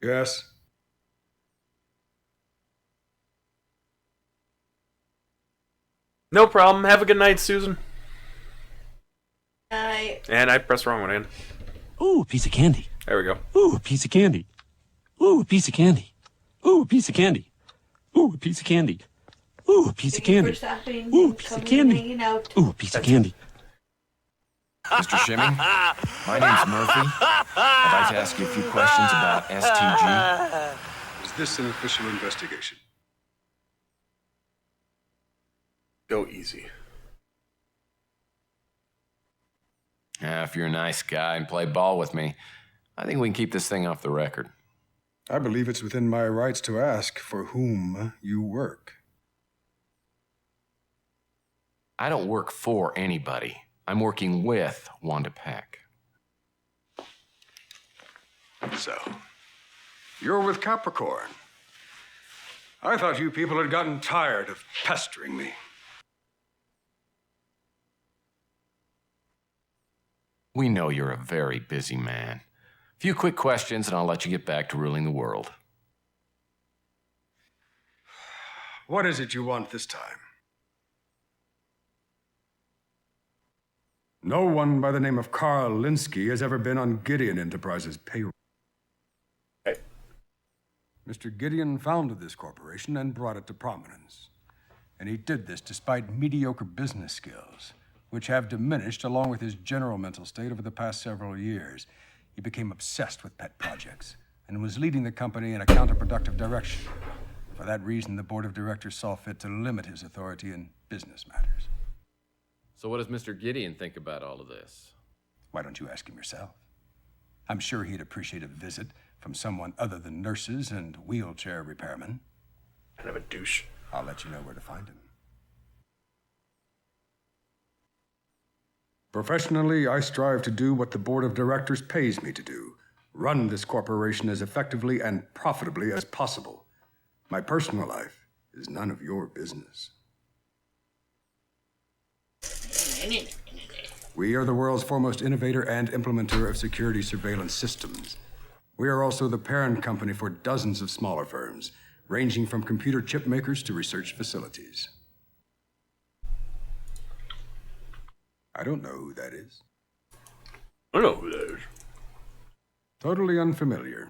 Yes? No problem. Have a good night, Susan. Night. And I pressed the wrong one again. Ooh, a piece of candy. There we go. Ooh, a piece of candy. Ooh, a piece of candy. Ooh, a piece of candy. Ooh, a piece of candy. Ooh, a piece of candy. Ooh, a piece of candy. Ooh, a piece of candy. Mr. Shimming, my name's Murphy. I'd like to ask you a few questions about STG. Is this an official investigation? Go easy. Yeah, if you're a nice guy and play ball with me, I think we can keep this thing off the record. I believe it's within my rights to ask for whom you work. I don't work for anybody. I'm working with Wanda Peck. So, you're with Capricorn. I thought you people had gotten tired of pestering me. We know you're a very busy man. A few quick questions and I'll let you get back to ruling the world. What is it you want this time? No one by the name of Carl Linsky has ever been on Gideon Enterprises' payroll. Hey. Mr. Gideon founded this corporation and brought it to prominence. And he did this despite mediocre business skills, which have diminished along with his general mental state over the past several years. He became obsessed with pet projects and was leading the company in a counterproductive direction. For that reason, the board of directors saw fit to limit his authority in business matters. So what does Mr. Gideon think about all of this? Why don't you ask him yourself? I'm sure he'd appreciate a visit from someone other than nurses and wheelchair repairmen. Kind of a douche. I'll let you know where to find him. Professionally, I strive to do what the board of directors pays me to do. Run this corporation as effectively and profitably as possible. My personal life is none of your business. We are the world's foremost innovator and implementer of security surveillance systems. We are also the parent company for dozens of smaller firms, ranging from computer chip makers to research facilities. I don't know who that is. I know who that is. Totally unfamiliar.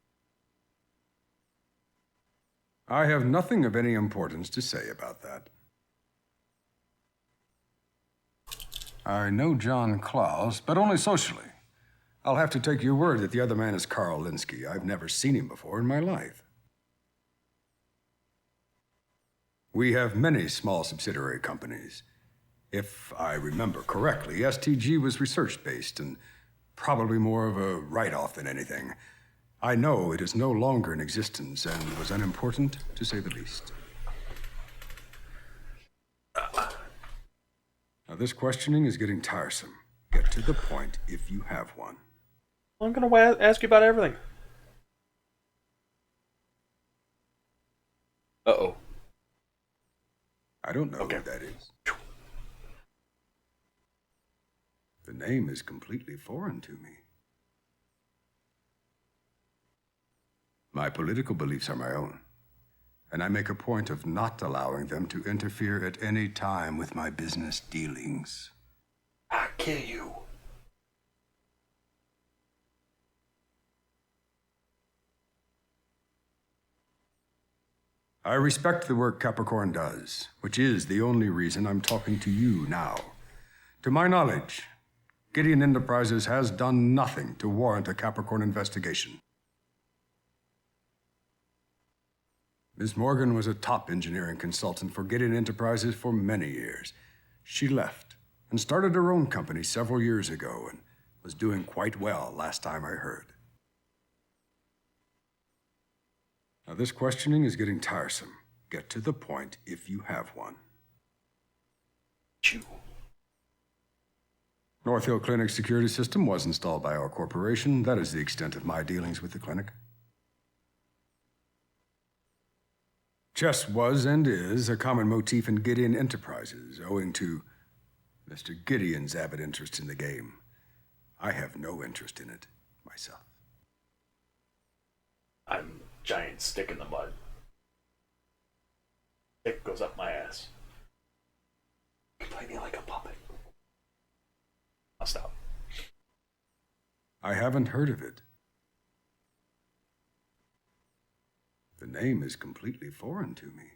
I have nothing of any importance to say about that. I know John Klaus, but only socially. I'll have to take your word that the other man is Carl Linsky. I've never seen him before in my life. We have many small subsidiary companies. If I remember correctly, STG was research-based and probably more of a write-off than anything. I know it is no longer in existence and was unimportant, to say the least. Now, this questioning is getting tiresome. Get to the point if you have one. I'm going to ask you about everything. Uh-oh. I don't know who that is. The name is completely foreign to me. My political beliefs are my own, and I make a point of not allowing them to interfere at any time with my business dealings. I'll kill you. I respect the work Capricorn does, which is the only reason I'm talking to you now. To my knowledge, Gideon Enterprises has done nothing to warrant a Capricorn investigation. Ms. Morgan was a top engineering consultant for Gideon Enterprises for many years. She left and started her own company several years ago and was doing quite well last time I heard. Now, this questioning is getting tiresome. Get to the point if you have one. Chew. North Hill Clinic security system was installed by our corporation. That is the extent of my dealings with the clinic. Chess was and is a common motif in Gideon Enterprises, owing to Mr. Gideon's avid interest in the game. I have no interest in it myself. I'm a giant stick in the mud. Stick goes up my ass. You can play me like a puppet. I'll stop. I haven't heard of it. The name is completely foreign to me.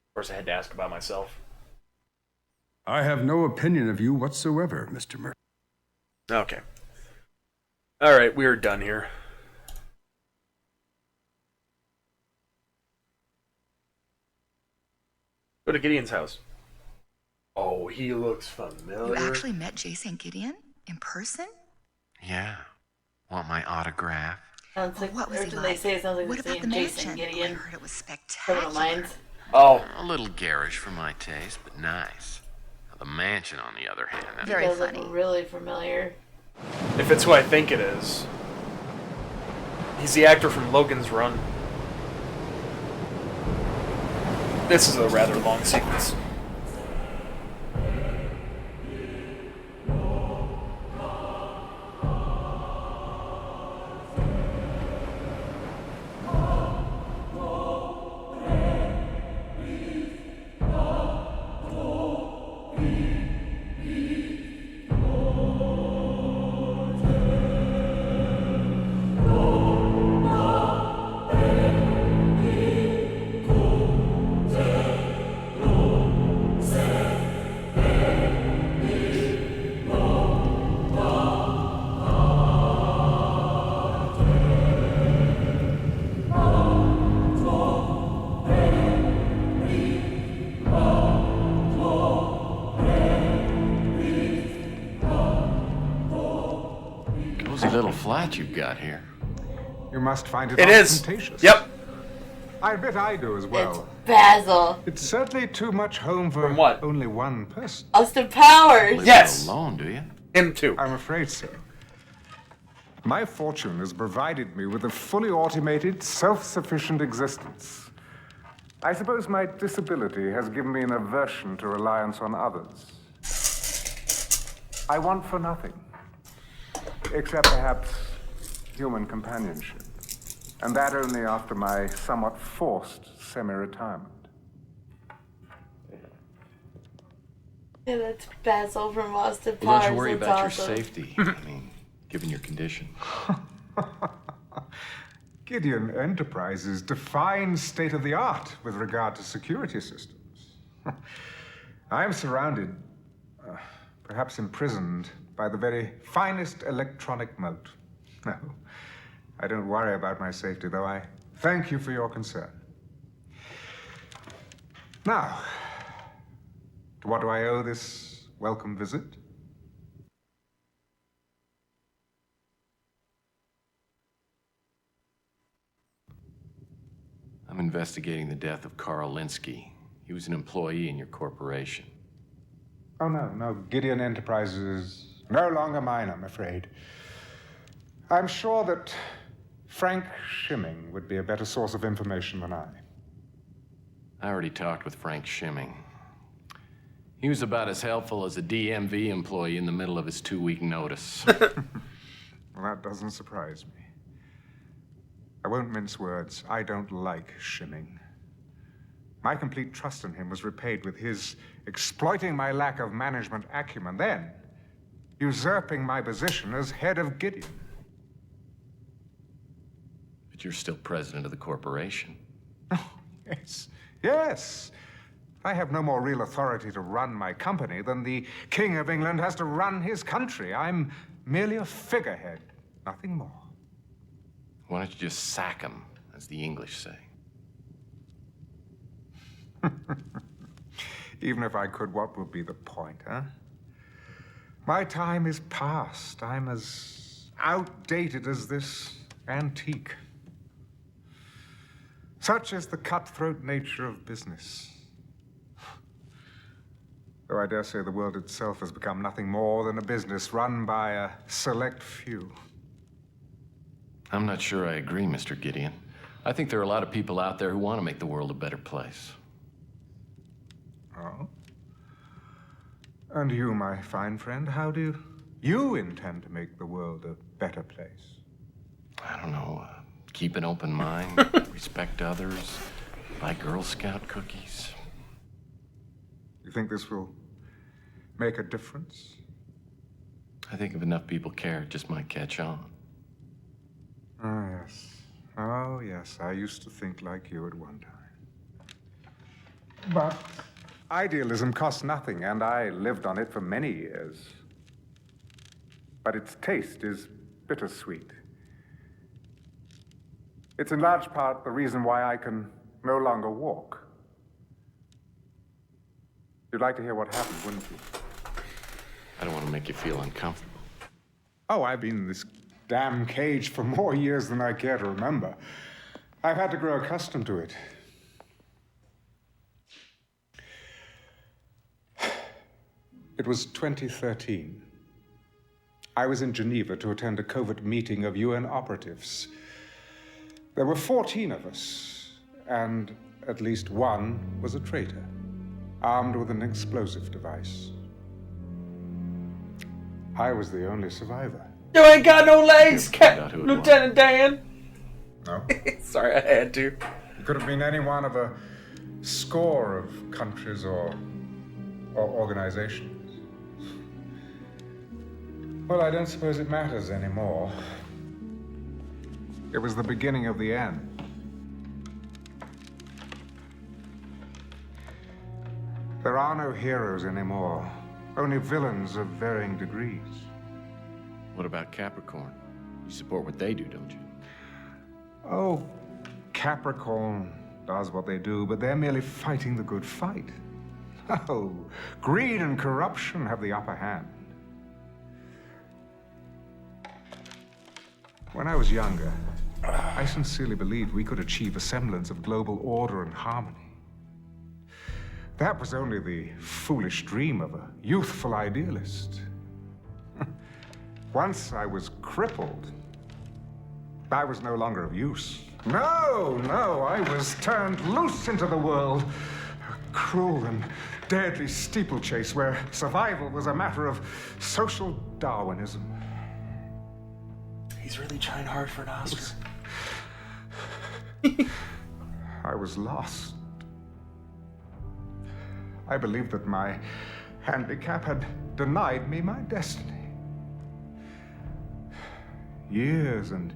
Of course, I had to ask about myself. I have no opinion of you whatsoever, Mr. Murphy. Okay. Alright, we are done here. Go to Gideon's house. Oh, he looks familiar. You actually met J. St. Gideon in person? Yeah. Want my autograph? Sounds like, what was he they like? say it sounds like What the about same the Jason mansion? Gideon. I heard it was Criminal spectacular. Minds. Oh. A little garish for my taste, but nice. The mansion, on the other hand, that Very funny. Look really familiar. If it's who I think it is. He's the actor from Logan's Run. This is a rather long sequence. little flat you've got here. You must find it It is. ostentatious. Yep. I bet I do as well. It's Basil. It's certainly too much home for only one person. Austin Powers. Yes. Alone, do you? Him too. I'm afraid so. My fortune has provided me with a fully automated, self-sufficient existence. I suppose my disability has given me an aversion to reliance on others. I want for nothing, except perhaps human companionship. And that only after my somewhat forced semi-retirement. Yeah, that's Basil from Austin Well, Powers. don't you worry That's about your awesome. safety. I mean, given your condition. Gideon Enterprises defines state-of-the-art with regard to security systems. I am surrounded, perhaps imprisoned, by the very finest electronic moat. No, I don't worry about my safety, though I thank you for your concern. Now, to what do I owe this welcome visit? I'm investigating the death of Carl Linsky. He was an employee in your corporation. Oh, no, Gideon Enterprises is no longer mine, I'm afraid. I'm sure that Frank Shimming would be a better source of information than I. I already talked with Frank Shimming. He was about as helpful as a DMV employee in the middle of his 2-week notice. Well, that doesn't surprise me. I won't mince words. I don't like Shimming. My complete trust in him was repaid with his exploiting my lack of management acumen, then usurping my position as head of Gideon. But you're still president of the corporation. Yes. I have no more real authority to run my company than the King of England has to run his country. I'm merely a figurehead, nothing more. Why don't you just sack him, as the English say? Even if I could, what would be the point, huh? My time is past. I'm as outdated as this antique. Such is the cutthroat nature of business. Though I dare say the world itself has become nothing more than a business run by a select few. I'm not sure I agree, Mr. Gideon. I think there are a lot of people out there who want to make the world a better place. Oh? And you, my fine friend, how do you intend to make the world a better place? I don't know. Keep an open mind, respect others, buy Girl Scout cookies. You think this will make a difference? I think if enough people care, it just might catch on. Oh, yes. Oh, yes. I used to think like you at one time. But idealism costs nothing, and I lived on it for many years. But its taste is bittersweet. It's in large part the reason why I can no longer walk. You'd like to hear what happened, wouldn't you? I don't want to make you feel uncomfortable. Oh, I've been in this damn cage for more years than I care to remember. I've had to grow accustomed to it. It was 2013. I was in Geneva to attend a covert meeting of UN operatives. There were 14 of us, and at least one was a traitor, armed with an explosive device. I was the only survivor. You ain't got no legs, Lieutenant Dan. No? Sorry, I had to. It could have been any one of a score of countries or organizations. Well, I don't suppose it matters anymore. It was the beginning of the end. There are no heroes anymore, only villains of varying degrees. What about Capricorn? You support what they do, don't you? Oh, Capricorn does what they do, but they're merely fighting the good fight. Oh, greed and corruption have the upper hand. When I was younger, I sincerely believed we could achieve a semblance of global order and harmony. That was only the foolish dream of a youthful idealist. Once I was crippled, I was no longer of use. No, I was turned loose into the world. A cruel and deadly steeplechase where survival was a matter of social Darwinism. He's really trying hard for an Oscar. I was lost. I believed that my handicap had denied me my destiny. Years and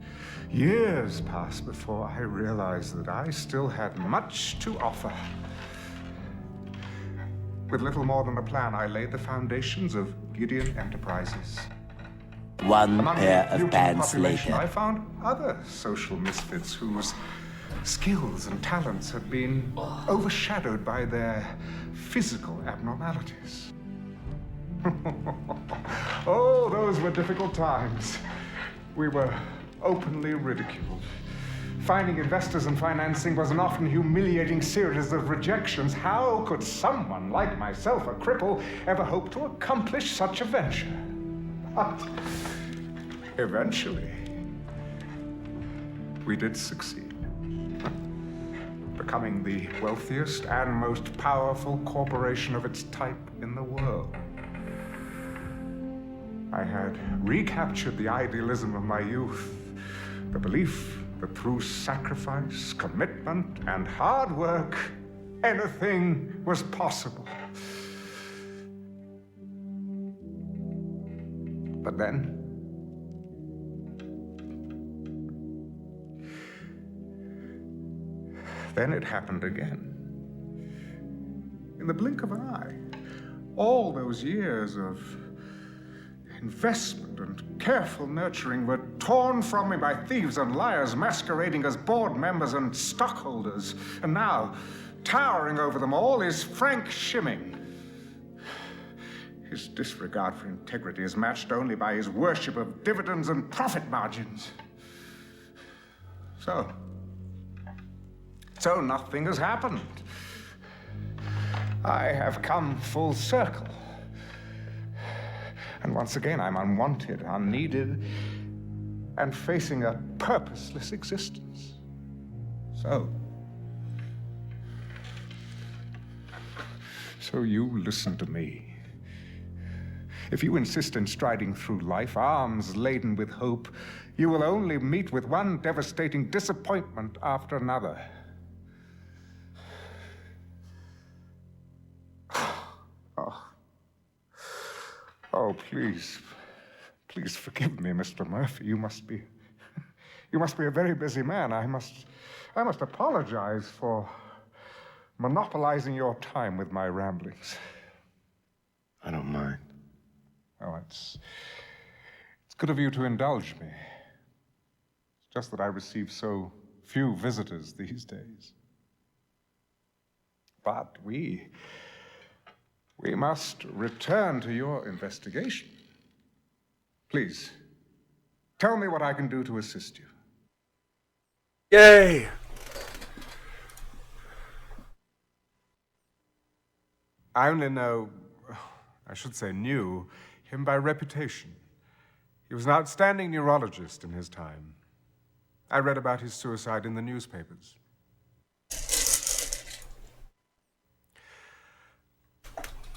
years passed before I realized that I still had much to offer. With little more than a plan, I laid the foundations of Gideon Enterprises. One Among pair the of Newton pants population, later. I found other social misfits whose skills and talents had been overshadowed by their physical abnormalities. Oh, those were difficult times. We were openly ridiculed. Finding investors and financing was an often humiliating series of rejections. How could someone like myself, a cripple, ever hope to accomplish such a venture? But eventually, we did succeed, becoming the wealthiest and most powerful corporation of its type in the world. I had recaptured the idealism of my youth, the belief that through sacrifice, commitment, and hard work, anything was possible. But then, it happened again. In the blink of an eye, all those years of investment and careful nurturing were torn from me by thieves and liars masquerading as board members and stockholders. And now, towering over them all is Frank Shimming. His disregard for integrity is matched only by his worship of dividends and profit margins. So nothing has happened. I have come full circle. And once again, I'm unwanted, unneeded, and facing a purposeless existence. So you listen to me. If you insist in striding through life, arms laden with hope, you will only meet with one devastating disappointment after another. Oh, please forgive me, Mr. Murphy. You must be a very busy man. I must apologize for monopolizing your time with my ramblings. I don't mind. Oh, it's good of you to indulge me. It's just that I receive so few visitors these days. But we must return to your investigation. Please, tell me what I can do to assist you. Yay! I only know, I should say knew, him by reputation. He was an outstanding neurologist in his time. I read about his suicide in the newspapers.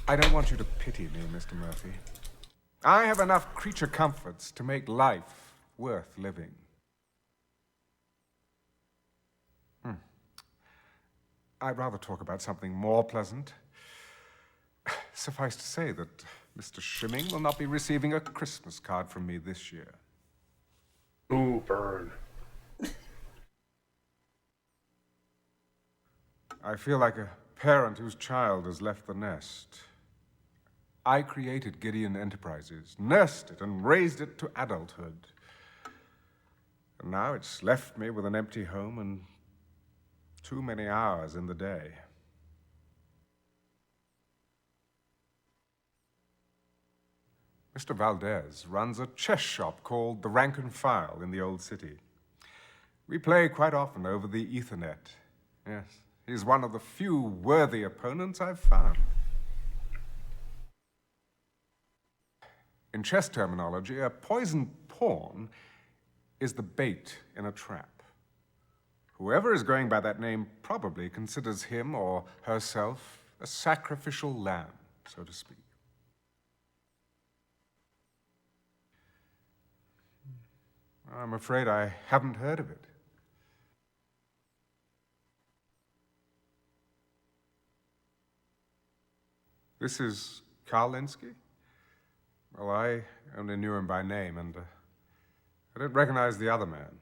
I don't want you to pity me, Mr. Murphy. I have enough creature comforts to make life worth living. I'd rather talk about something more pleasant. Suffice to say that Mr. Shimming will not be receiving a Christmas card from me this year. Ooh, burn. I feel like a parent whose child has left the nest. I created Gideon Enterprises, nursed it, and raised it to adulthood. And now it's left me with an empty home and too many hours in the day. Mr. Valdez runs a chess shop called the Rank and File in the Old City. We play quite often over the Ethernet. Yes, he's one of the few worthy opponents I've found. In chess terminology, a poisoned pawn is the bait in a trap. Whoever is going by that name probably considers him or herself a sacrificial lamb, so to speak. I'm afraid I haven't heard of it. This is Karl Linsky? Well, I only knew him by name, and I don't recognize the other man.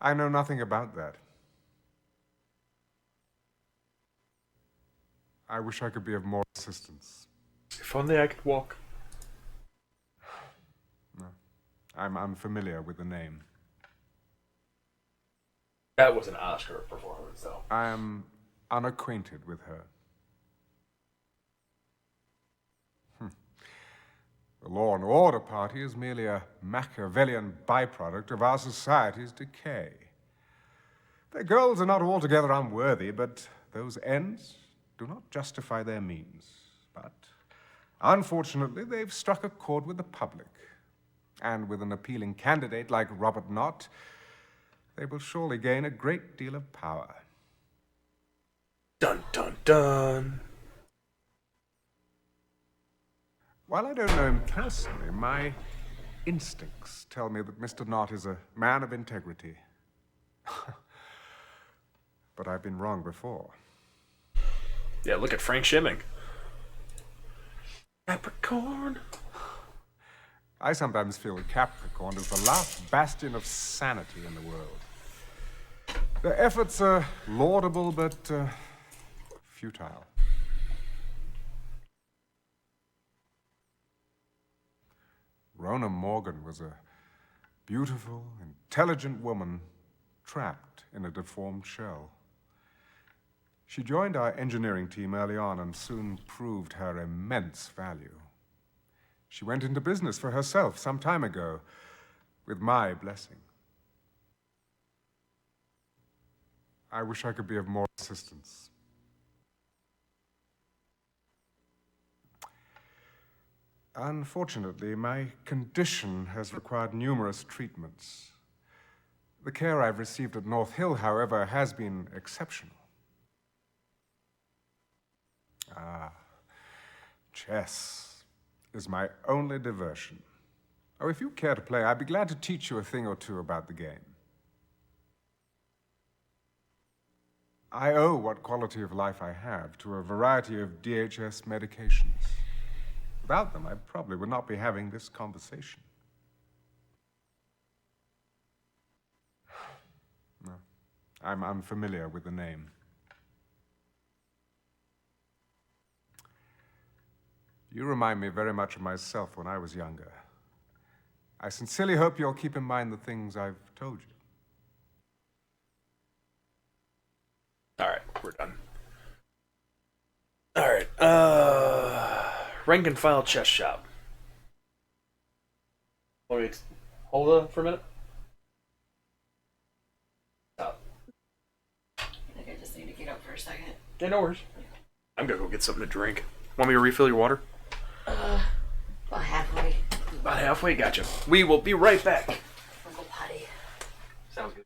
I know nothing about that. I wish I could be of more assistance. If only I could walk. No, I'm unfamiliar with the name. That was an Oscar performance, though. I am unacquainted with her. The Law and Order Party is merely a Machiavellian byproduct of our society's decay. Their goals are not altogether unworthy, but those ends do not justify their means. But unfortunately, they've struck a chord with the public. And with an appealing candidate like Robert Knott, they will surely gain a great deal of power. Dun, dun, dun. While I don't know him personally, my instincts tell me that Mr. Knott is a man of integrity. But I've been wrong before. Yeah, look at Frank Shimming. Capricorn. I sometimes feel that Capricorn is the last bastion of sanity in the world. Their efforts are laudable, but futile. Rona Morgan was a beautiful, intelligent woman trapped in a deformed shell. She joined our engineering team early on and soon proved her immense value. She went into business for herself some time ago, with my blessing. I wish I could be of more assistance. Unfortunately, my condition has required numerous treatments. The care I've received at North Hill, however, has been exceptional. Chess is my only diversion. Oh, if you care to play, I'd be glad to teach you a thing or two about the game. I owe what quality of life I have to a variety of DHS medications. Without them, I probably would not be having this conversation. No, I'm unfamiliar with the name. You remind me very much of myself when I was younger. I sincerely hope you'll keep in mind the things I've told you. All right, we're done. All right, rank and file chess shop. Want me to hold on for a minute? Stop. I think I just need to get up for a second. Yeah, no worries. I'm gonna go get something to drink. Want me to refill your water? About halfway. About halfway, gotcha. We will be right back. I'll go potty. Sounds good.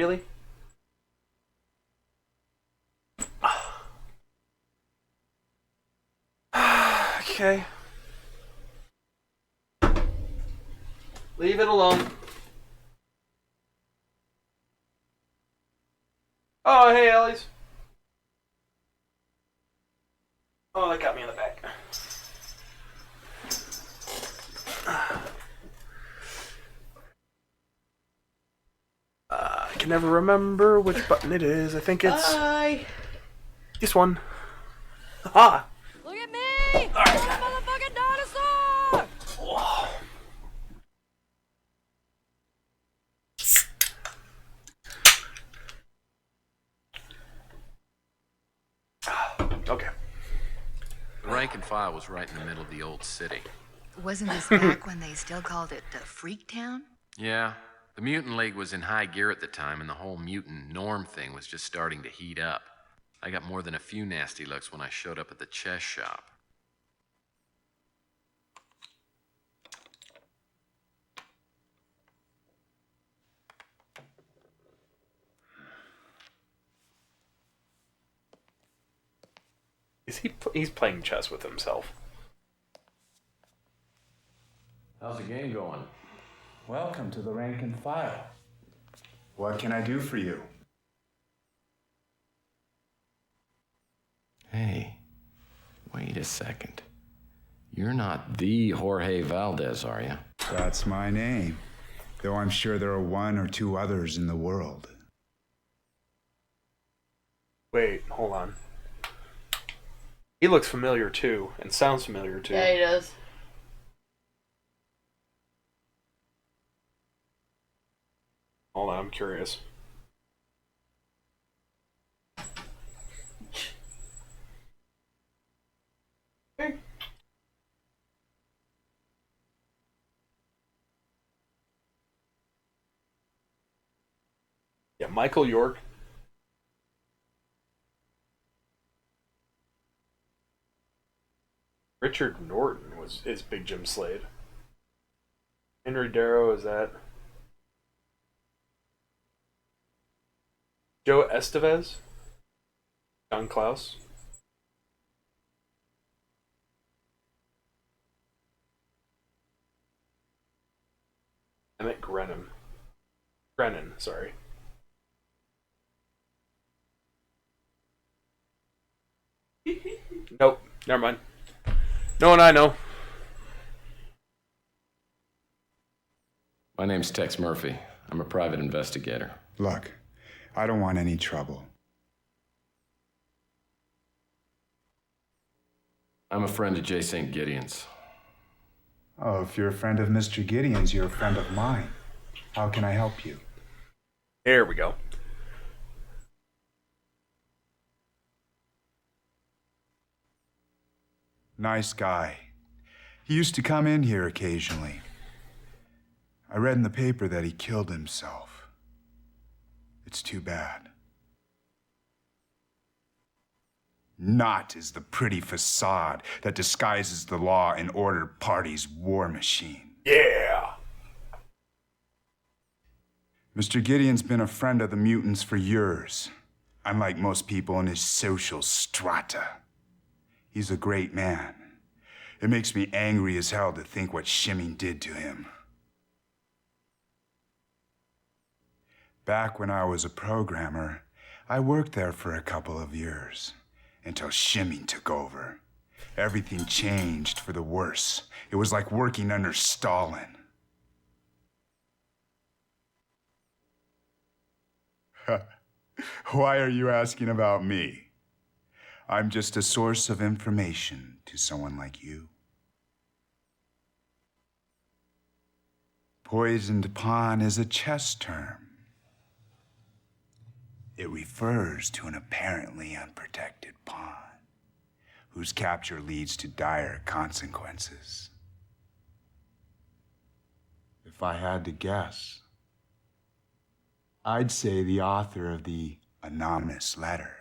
Really? Okay. Leave it alone. Oh, hey, Ellie's. Oh, that got me in the back. I can never remember which button it is. I think it's this one. Ah. Look at me! I'm a motherfucking dinosaur! Whoa. Okay. The rank and file was right in the middle of the old city. Wasn't this back when they still called it the Freak Town? Yeah, the Mutant League was in high gear at the time, and the whole mutant norm thing was just starting to heat up. I got more than a few nasty looks when I showed up at the chess shop. He's playing chess with himself. How's the game going? Welcome to the rank and file. What can I do for you? Hey, wait a second. You're not the Jorge Valdez, are you? That's my name. Though I'm sure there are one or two others in the world. Wait, hold on. He looks familiar too, and sounds familiar too. Yeah, he does. Hold on, I'm curious. Yeah, Michael York. Richard Norton is Big Jim Slade. Henry Darrow is that. Joe Estevez. John Klaus. Emmett Brennan, sorry. Nope, never mind. No one I know. My name's Tex Murphy. I'm a private investigator. Look, I don't want any trouble. I'm a friend of J. St. Gideon's. Oh, if you're a friend of Mr. Gideon's, you're a friend of mine. How can I help you? There we go. Nice guy. He used to come in here occasionally. I read in the paper that he killed himself. It's too bad. Not is the pretty facade that disguises the law and order party's war machine. Yeah! Mr. Gideon's been a friend of the mutants for years, unlike most people in his social strata. He's a great man. It makes me angry as hell to think what Shimming did to him. Back when I was a programmer, I worked there for a couple of years, until Shimming took over. Everything changed for the worse. It was like working under Stalin. Why are you asking about me? I'm just a source of information to someone like you. Poisoned pawn is a chess term. It refers to an apparently unprotected pawn, whose capture leads to dire consequences. If I had to guess, I'd say the author of the anonymous letter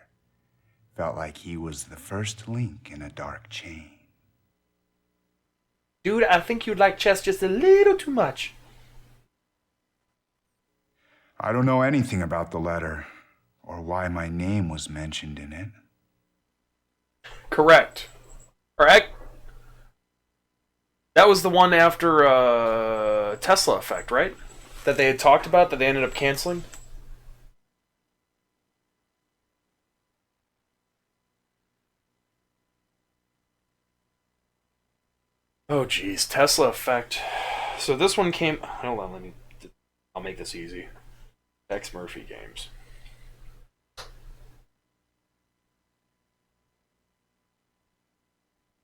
felt like he was the first link in a dark chain. Dude, I think you'd like chess just a little too much. I don't know anything about the letter or why my name was mentioned in it. Correct. Correct? That was the one after Tesla Effect, right? That they had talked about that they ended up canceling? Oh, geez. Tesla Effect. So this one came... Hold on, I'll make this easy. X Murphy Games.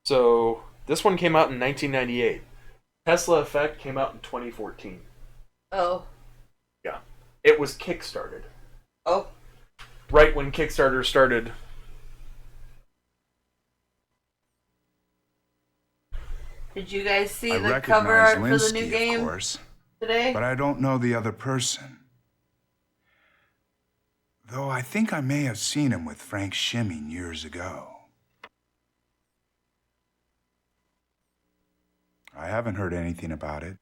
So, this one came out in 1998. Tesla Effect came out in 2014. Oh. Yeah. It was Kickstarted. Oh. Right when Kickstarter started. Did you guys see I the cover art for the Linsky, new game of course, today? but I don't know the other person. Though I think I may have seen him with Frank Shimming years ago. I haven't heard anything about it.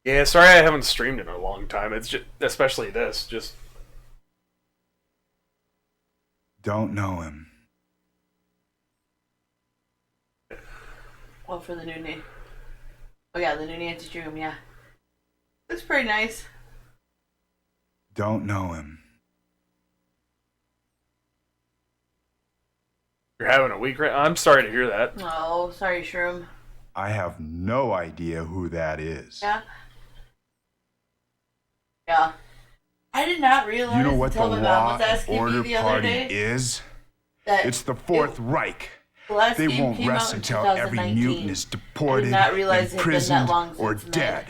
Yeah, sorry I haven't streamed in a long time. It's just, especially this, just... Don't know him. Well, for the new name. Oh yeah, the new Nancy Dream, yeah. Looks pretty nice. Don't know him. You're having a week, right? I'm sorry to hear that. Oh, sorry, Shroom. I have no idea who that is. Yeah. Yeah. I did not realize You know what the until my mom Law was and asking me Order the other Party day. is? That It's the Fourth Reich. the last They game won't came rest out in until every 2019. mutant is deported, not realize it had been that imprisoned, long or since dead.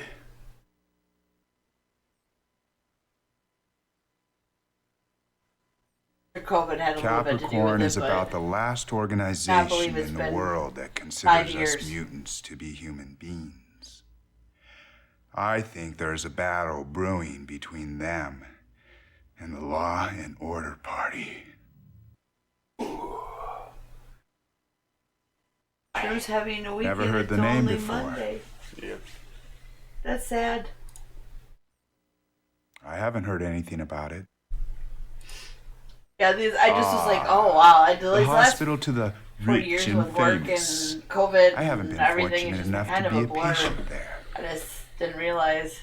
COVID had a little bit to do Capricorn with is it, but about the last believe organization it's in the been world that 5 considers years. us mutants to be human beings. I think there's a battle brewing between them and the Law and Order Party. Shroom's having a weekend. Never heard the it's name only before. Monday. Yeah. That's sad. I haven't heard anything about it. Yeah, I just was like, oh wow, I The did last hospital to the 4 rich years and with work famous. and COVID I haven't and been everything. fortunate It's just enough kind to of be a a blur. patient there. I just didn't realize.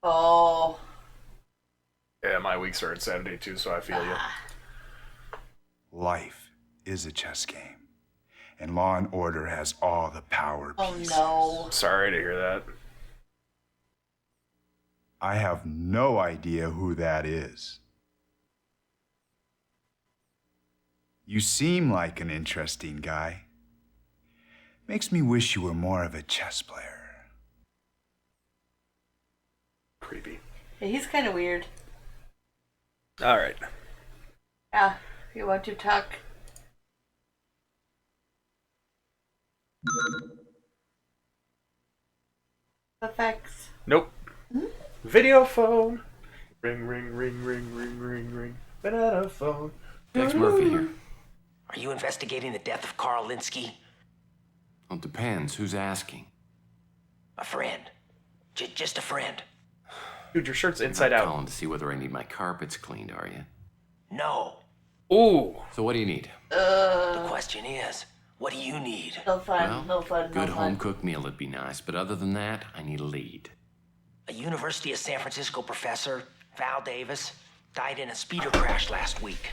Oh. Yeah, my week started Saturday too, so I feel you. Life is a chess game, and Law and Order has all the power Oh pieces. no. Sorry to hear that. I have no idea who that is. You seem like an interesting guy. Makes me wish you were more of a chess player. Creepy. Yeah, he's kind of weird. Alright. Yeah, if you want to talk. Effects. Nope. Video phone. Ring, ring, ring, ring, ring, ring, ring. Banana phone. Dex Murphy here. Are you investigating the death of Carl Linsky? Well, it depends. Who's asking? A friend. Just a friend. Dude, your shirt's inside You're not out. calling to see whether I need my carpets cleaned, are you? No. Ooh. So what do you need? The question is, what do you need? No fun, Well, no fun, Good no fun. home-cooked meal would be nice, but other than that, I need a lead. A University of San Francisco professor, Val Davis, died in a speeder crash last week.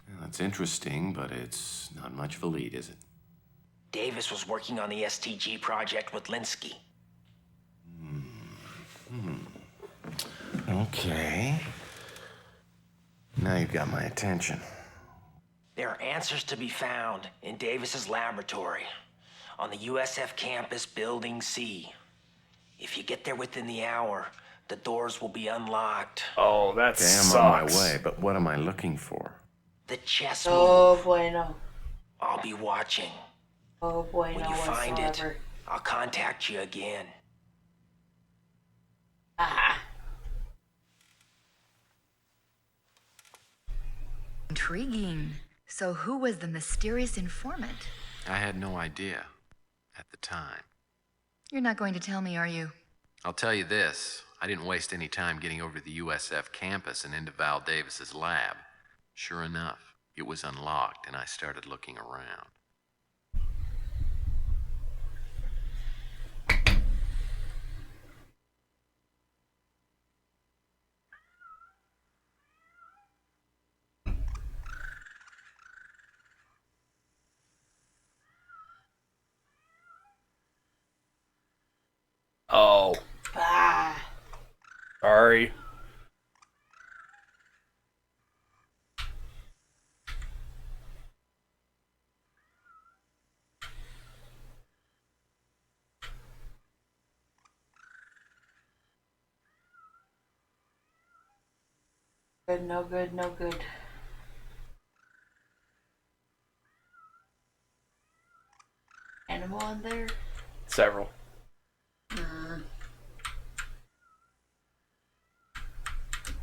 Well, that's interesting, but it's not much of a lead, is it? Davis was working on the STG project with Linsky. Okay. Now you've got my attention. There are answers to be found in Davis's laboratory on the USF campus, Building C. If you get there within the hour, the doors will be unlocked. Oh, that Okay, I'm sucks. on my way, but what am I looking for? The chess Oh move. boy, no. I'll be watching. Oh boy, When no you find it, whatsoever. I'll contact you again. Ah. Intriguing. So who was the mysterious informant? I had no idea at the time. You're not going to tell me, are you? I'll tell you this, I didn't waste any time getting over to the USF campus and into Val Davis's lab. Sure enough, it was unlocked, and I started looking around. Oh. Ah. Sorry. Good, no good, no good. Animal in there? Several.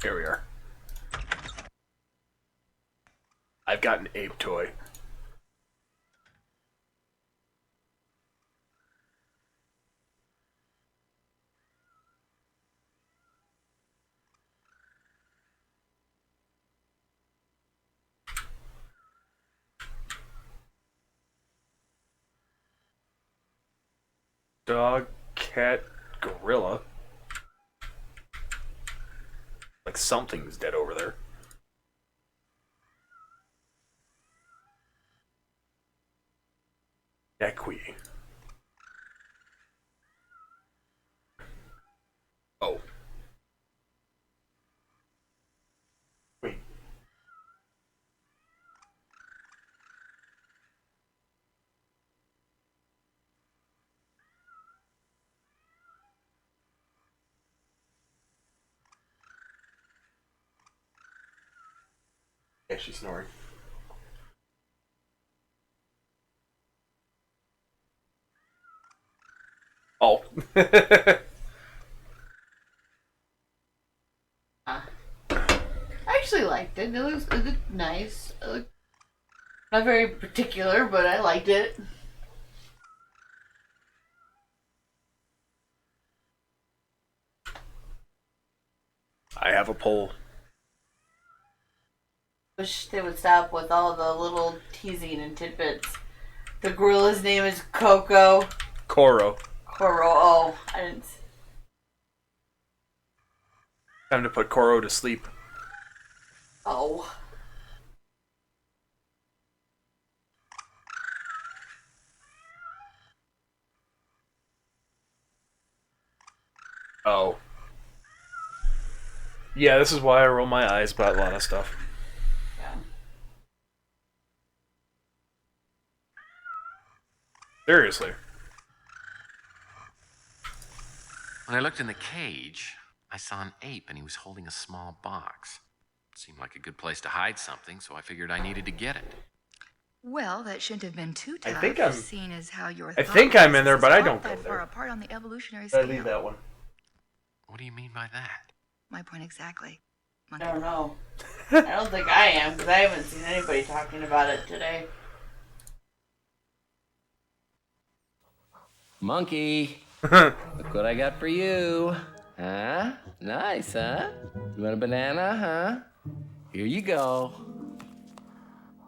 Here we are. I've got an ape toy. Dog, cat, gorilla. Like something's dead over there. Equi. Oh. Wait. Yeah, she's snoring. Oh. I actually liked it. It looked nice. It looked not very particular, but I liked it. I have a poll. Wish they would stop with all the little teasing and tidbits. The gorilla's name is Coco. Koro. Koro. Oh, I didn't. Time to put Koro to sleep. Oh. Oh. Yeah, this is why I roll my eyes about a lot of stuff. Yeah. Seriously. When I looked in the cage, I saw an ape and he was holding a small box. Seemed like a good place to hide something, so I figured I needed to get it. Well, that shouldn't have been too tough. I think I'm- Seeing as how your I think I'm in there, but I don't that go far there. apart on the evolutionary I scale. leave that one. What do you mean by that? My point exactly. I don't know. I don't think I am, because I haven't seen anybody talking about it today. Monkey, look what I got for you. Huh? Nice, huh? You want a banana, huh? Here you go.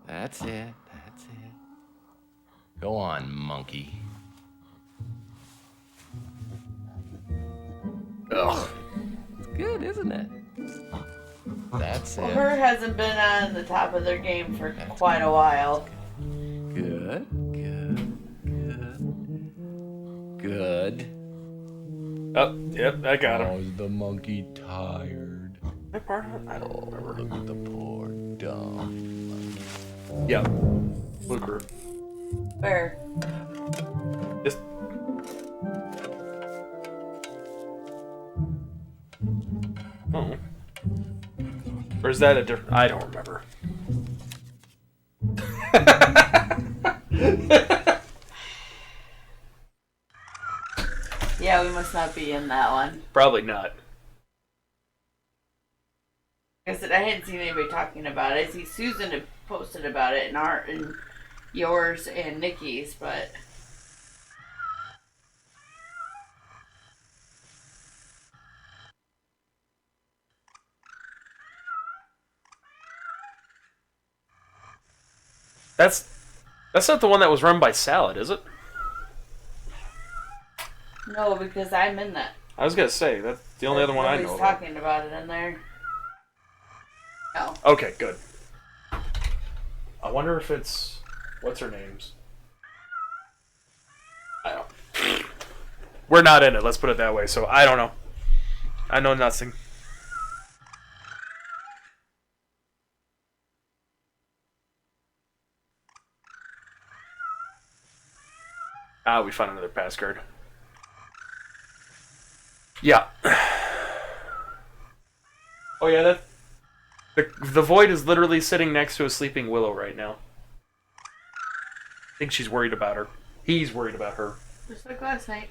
That's it. That's it. Go on, monkey. Ugh. It's good, isn't it? That's Well, it. her hasn't been on the top of their game for quite a while. Good, good, good. Good. Oh, yep, I got him. Oh, is the monkey tired? I part of it? I don't remember. Look at the poor dumb monkey. Yep. Luker. Where? Just. Oh. Or is that a different? I don't remember. Yeah, we must not be in that one. Probably not. Like I said, I hadn't seen anybody talking about it. I see Susan had posted about it in our, in yours and Nikki's, but That's not the one that was run by Salad, is it? No, because I'm in that. I was gonna say that's the only other one I know. Nobody's talking about it in there. No. Okay, good. I wonder if it's what's her name's. I don't. We're not in it. Let's put it that way. So I don't know. I know nothing. Ah, we found another pass card. Yeah. Oh yeah, that the Void is literally sitting next to a sleeping Willow right now. I think she's worried about her. He's worried about her. Just like last night.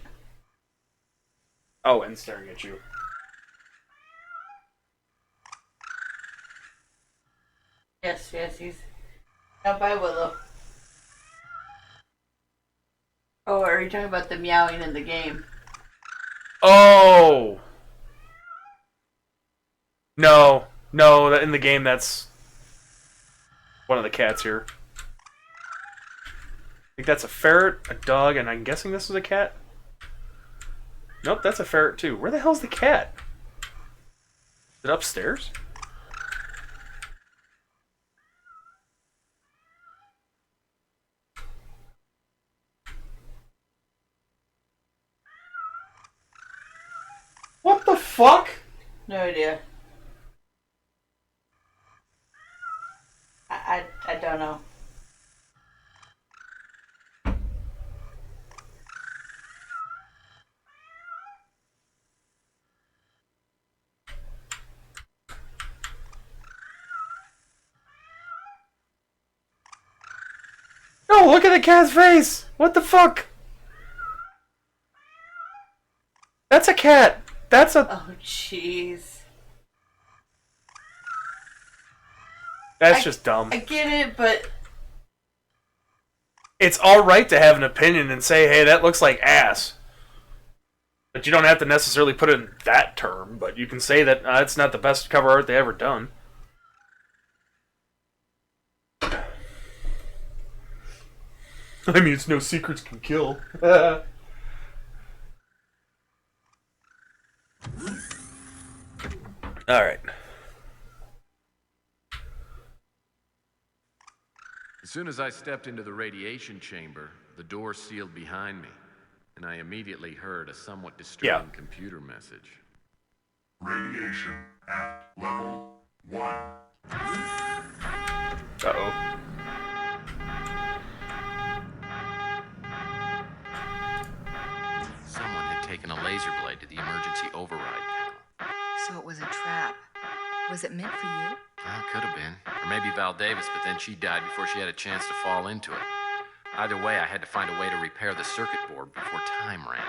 Oh, and staring at you. Yes, he's out by Willow. Oh, are you talking about the meowing in the game? Oh! No, in the game that's one of the cats here. I think that's a ferret, a dog, and I'm guessing this is a cat? Nope, that's a ferret too. Where the hell's the cat? Is it upstairs? What the fuck? No idea. I don't know. No, look at the cat's face! What the fuck? That's a cat! That's a... Oh, jeez. That's just dumb. I get it, but... It's alright to have an opinion and say, hey, that looks like ass. But you don't have to necessarily put it in that term, but you can say that it's not the best cover art they ever done. I mean, it's no secrets can kill. Alright. As soon as I stepped into the radiation chamber, the door sealed behind me, and I immediately heard a somewhat disturbing computer message. Radiation at level 1. Uh-oh. Someone had taken a laser blade to the emergency override panel. So it was a trap. Was it meant for you? Well, could have been. Or maybe Val Davis, but then she died before she had a chance to fall into it. Either way, I had to find a way to repair the circuit board before time ran out.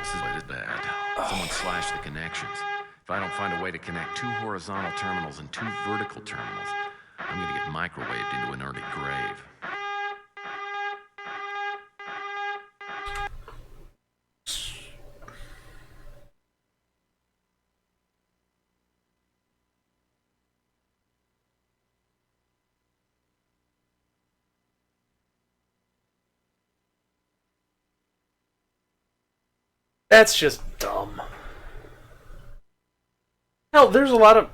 This is what is bad. Someone slashed the connections. If I don't find a way to connect 2 horizontal terminals and 2 vertical terminals, I'm gonna get microwaved into an early grave. That's just dumb. Hell, there's a lot of...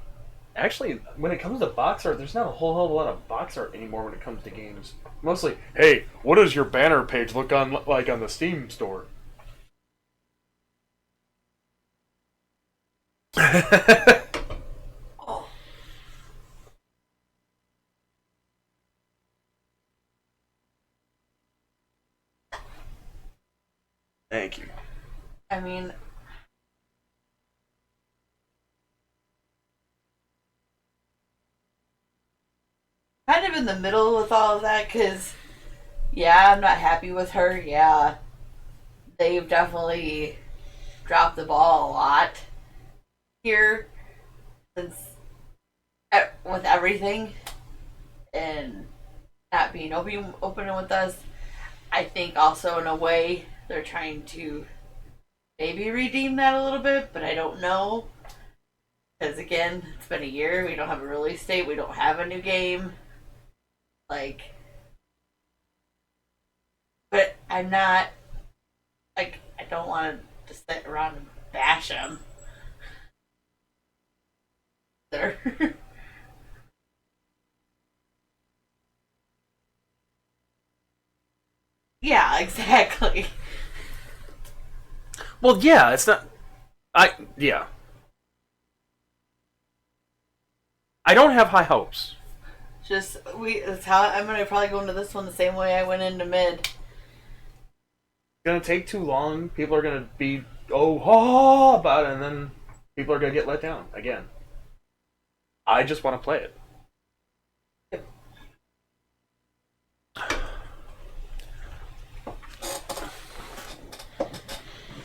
Actually, when it comes to box art, there's not a whole hell of a lot of box art anymore when it comes to games. Mostly, hey, what does your banner page look like on the Steam store? Thank you. I mean... kind of in the middle with all of that, because, yeah, I'm not happy with her. Yeah, they've definitely dropped the ball a lot here since with everything and not being open with us. I think also in a way they're trying to maybe redeem that a little bit, but I don't know. Because again, it's been a year. We don't have a release date. We don't have a new game. Like, but I'm not. Like, I don't want to just sit around and bash them. Yeah, exactly. Well, yeah, it's not. Yeah. I don't have high hopes. Just that's how I'm gonna probably go into this one the same way I went into mid. It's gonna take too long. People are gonna be about it, and then people are gonna get let down again. I just want to play it.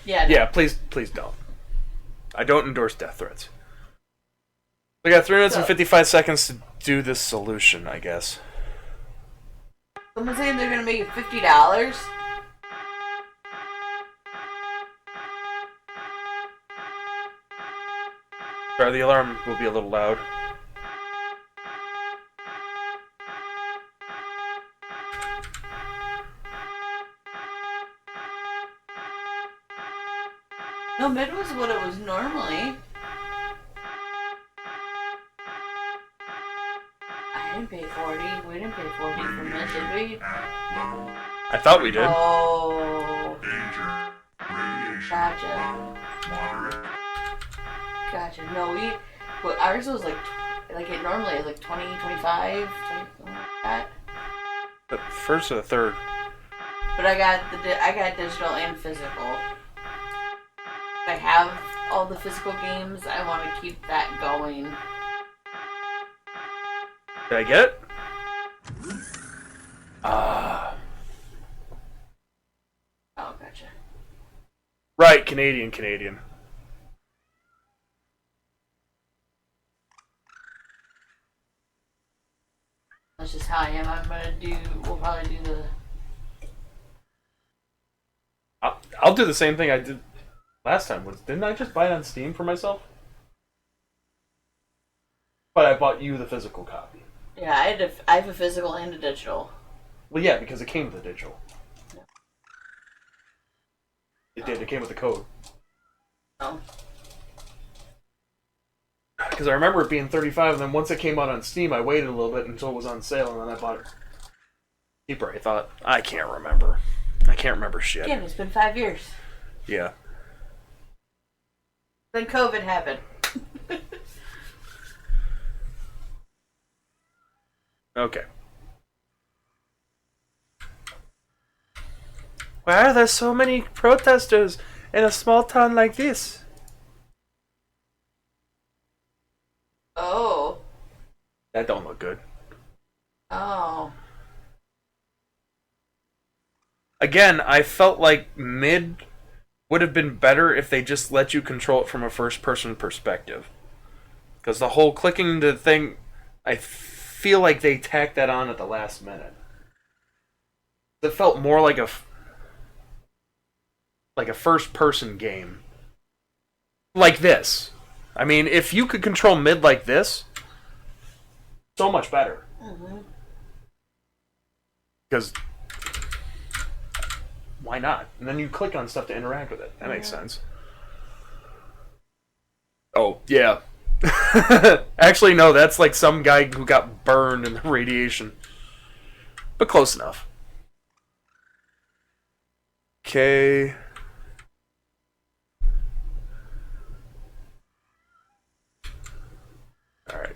Yeah. Yeah, please don't. I don't endorse death threats. We got 3 minutes and 55 seconds to do this solution, I guess. Someone's saying they're gonna make it $50. Sorry, the alarm will be a little loud. No, mid was what it was normally. I didn't pay 40. We didn't pay 40 for mid, did we? I thought we did. Oh. Danger. Radiation. Gotcha. Moderate. Gotcha. No, well, ours was like it normally is like 20, 25, 20, something like that. The first or the third? But I got digital and physical. I have all the physical games. I want to keep that going. Did I get it? Ah. Oh, gotcha. Right, Canadian. That's just how I am. We'll probably do the... I'll do the same thing I did last time. Didn't I just buy it on Steam for myself? But I bought you the physical copy. Yeah, I have a physical and a digital. Well, yeah, because it came with the digital. Yeah. It did. It came with the code. Oh. Because I remember it being $35, and then once it came out on Steam, I waited a little bit until it was on sale, and then I bought it cheaper. I thought, I can't remember shit. Again, it's been 5 years. Yeah. Then COVID happened. Okay. Why are there so many protesters in a small town like this? Oh. That don't look good. Oh. Again, I felt like mid would have been better if they just let you control it from a first-person perspective. Because the whole clicking the thing, I feel like they tacked that on at the last minute. It felt more like a first-person game. Like this. I mean, if you could control mid like this, so much better. Mm-hmm. Because why not? And then you click on stuff to interact with it. That makes sense. Oh, yeah. Actually, no, that's like some guy who got burned in the radiation. But close enough. Okay. Alright.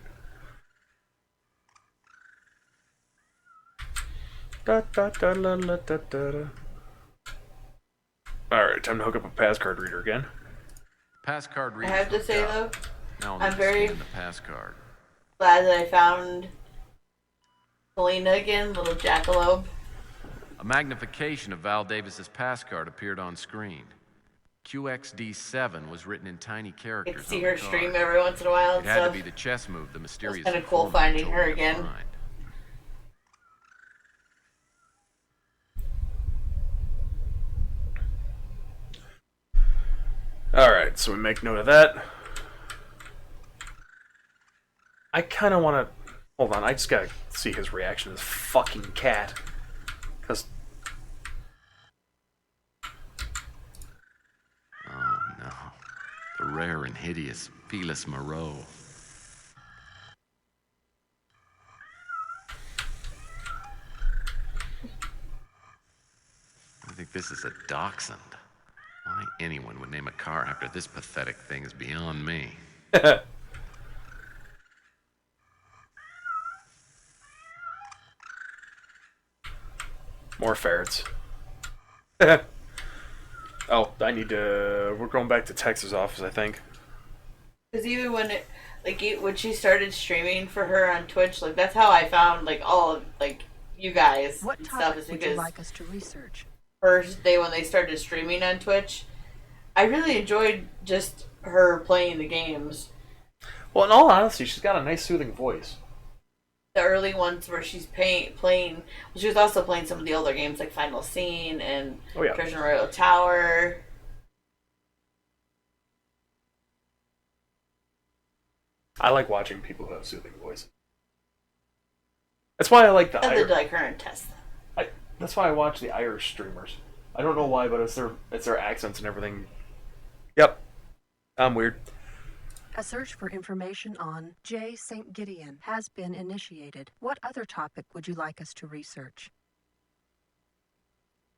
Alright, time to hook up a pass card reader again. Pass card reader. I have to say though, Now I'm very the pass card. glad that I found Selena again, little jackalope. A magnification of Val Davis's pass card appeared on screen. QXD7 was written in tiny I characters. get to see on her the card. stream every once in a while It and had to stuff. be the chess move the mysterious. It's kind of cool informant finding told her me to again. find. Alright, so we make note of that. I kind of want to... Hold on, I just gotta see his reaction to this fucking cat. Because... Oh, no. The rare and hideous Felis Moreau. I think this is a dachshund. Why anyone would name a car after this pathetic thing is beyond me. More ferrets. Oh, I need to... We're going back to Tex's office, I think. Because even when it, like, when she started streaming for her on Twitch, like, that's how I found, like, all of, like, you guys What and stuff. topic Is would because you like us to research? first day when they started streaming on Twitch, I really enjoyed just her playing the games. Well, in all honesty, she's got a nice, soothing voice. The early ones where she's playing, well, she was also playing some of the older games like Final Scene and Treasure Royal Tower. I like watching people who have soothing voices. That's why I like the I Irish. did like her and Tess. That's why I watch the Irish streamers. I don't know why, but it's their accents and everything. Yep, I'm weird. A search for information on J. St. Gideon has been initiated. What other topic would you like us to research?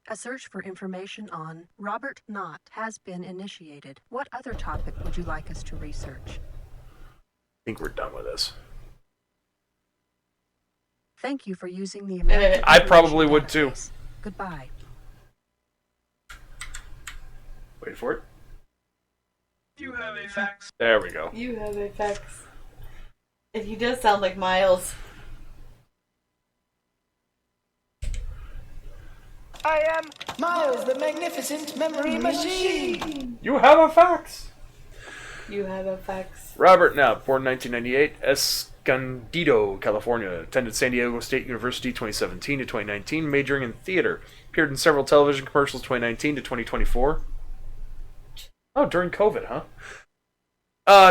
A search for information on Robert Knott has been initiated. What other topic would you like us to research? I think we're done with this. Thank you for using the American I probably would too. Goodbye. Wait for it. You have a fax. There we go. You have a fax. And he does sound like Miles. I am Miles, the magnificent memory machine. You have a fax. You have a fax. Robert Knapp, born 1998, Escondido, California. Attended San Diego State University 2017 to 2019, majoring in theater. Appeared in several television commercials 2019 to 2024. Oh, during COVID, huh?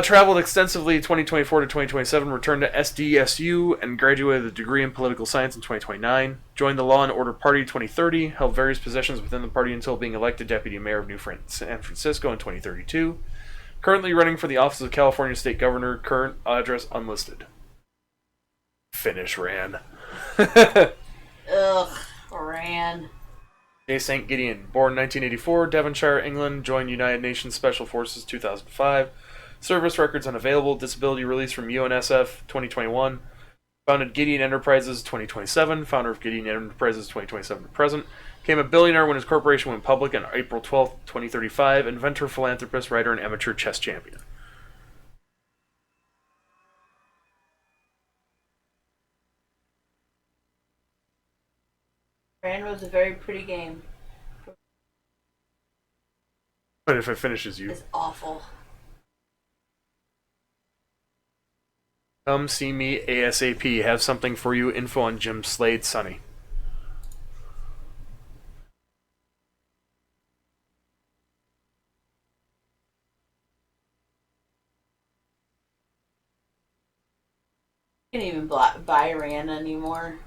Traveled extensively 2024 to 2027, returned to SDSU, and graduated with a degree in political science in 2029. Joined the Law and Order Party 2030, held various positions within the party until being elected deputy mayor of San Francisco in 2032. Currently running for the office of California State Governor, current address unlisted. Finish ran. Ugh, ran. J. St. Gideon, born 1984, Devonshire, England, joined United Nations Special Forces 2005. Service records unavailable, disability release from UNSF 2021. Founded Gideon Enterprises 2027, founder of Gideon Enterprises 2027 to present. Became a billionaire when his corporation went public on April 12, 2035. Inventor, philanthropist, writer, and amateur chess champion. Ran was a very pretty game. But if it finishes you. It's awful. Come see me ASAP. Have something for you. Info on Jim Slade, Sonny. You can't even buy Ran anymore.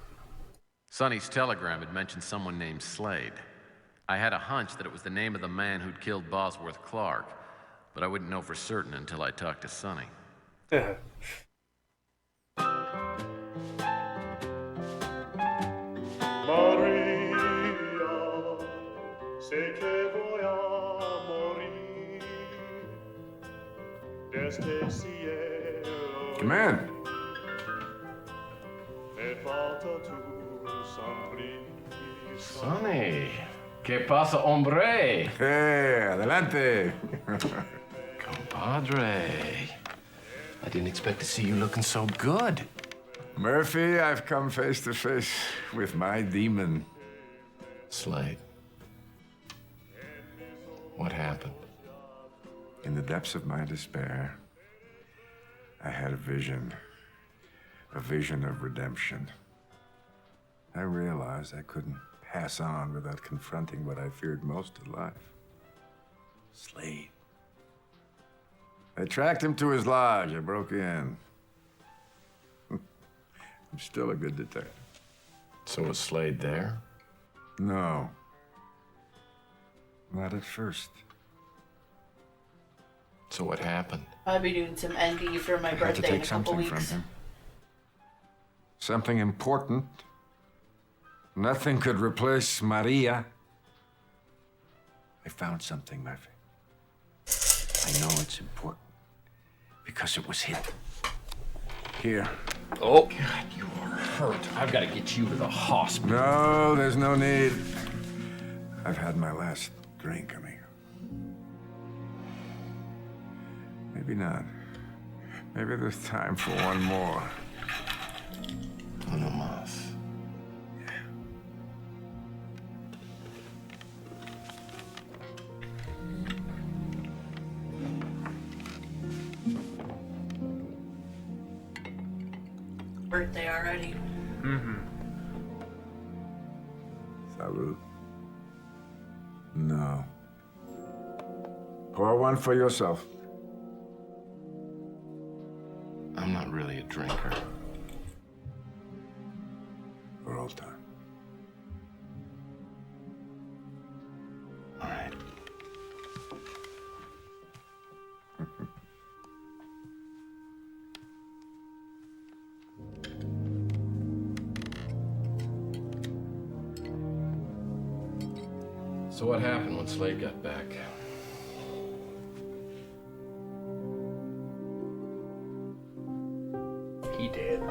Sonny's telegram had mentioned someone named Slade. I had a hunch that it was the name of the man who'd killed Bosworth Clark, but I wouldn't know for certain until I talked to Sonny. Come in. Sonny. ¿Qué pasa, hombre? Hey, adelante. Compadre. I didn't expect to see you looking so good. Murphy, I've come face to face with my demon. Slade. What happened? In the depths of my despair, I had a vision of redemption. I realized I couldn't pass on without confronting what I feared most in life. Slade. I tracked him to his lodge. I broke in. I'm still a good detective. So was Slade there? No. Not at first. So what happened? I'll be doing some ND for my I had to birthday in take a couple something from weeks. him. Something important. Nothing could replace Maria. I found something, Murphy. I know it's important because it was hidden. Here. Oh, God, you are hurt. I've got to get you to the hospital. No, there's no need. I've had my last drink, amigo. Maybe not. Maybe there's time for one more. Uno más. Birthday already. Mm-hmm. Salud. No. Pour one for yourself. I'm not really a drinker. For old time. All right. So what happened when Slade got back? He did.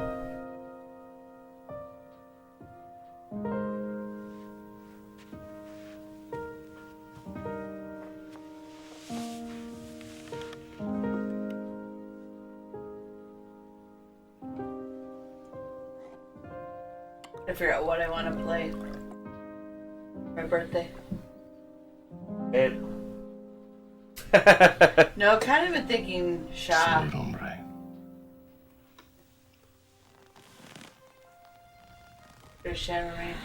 I figure out what I want to play. My birthday. It. No, kind of been thinking Shaw. Salud, hombre. Or Shadow Ranch.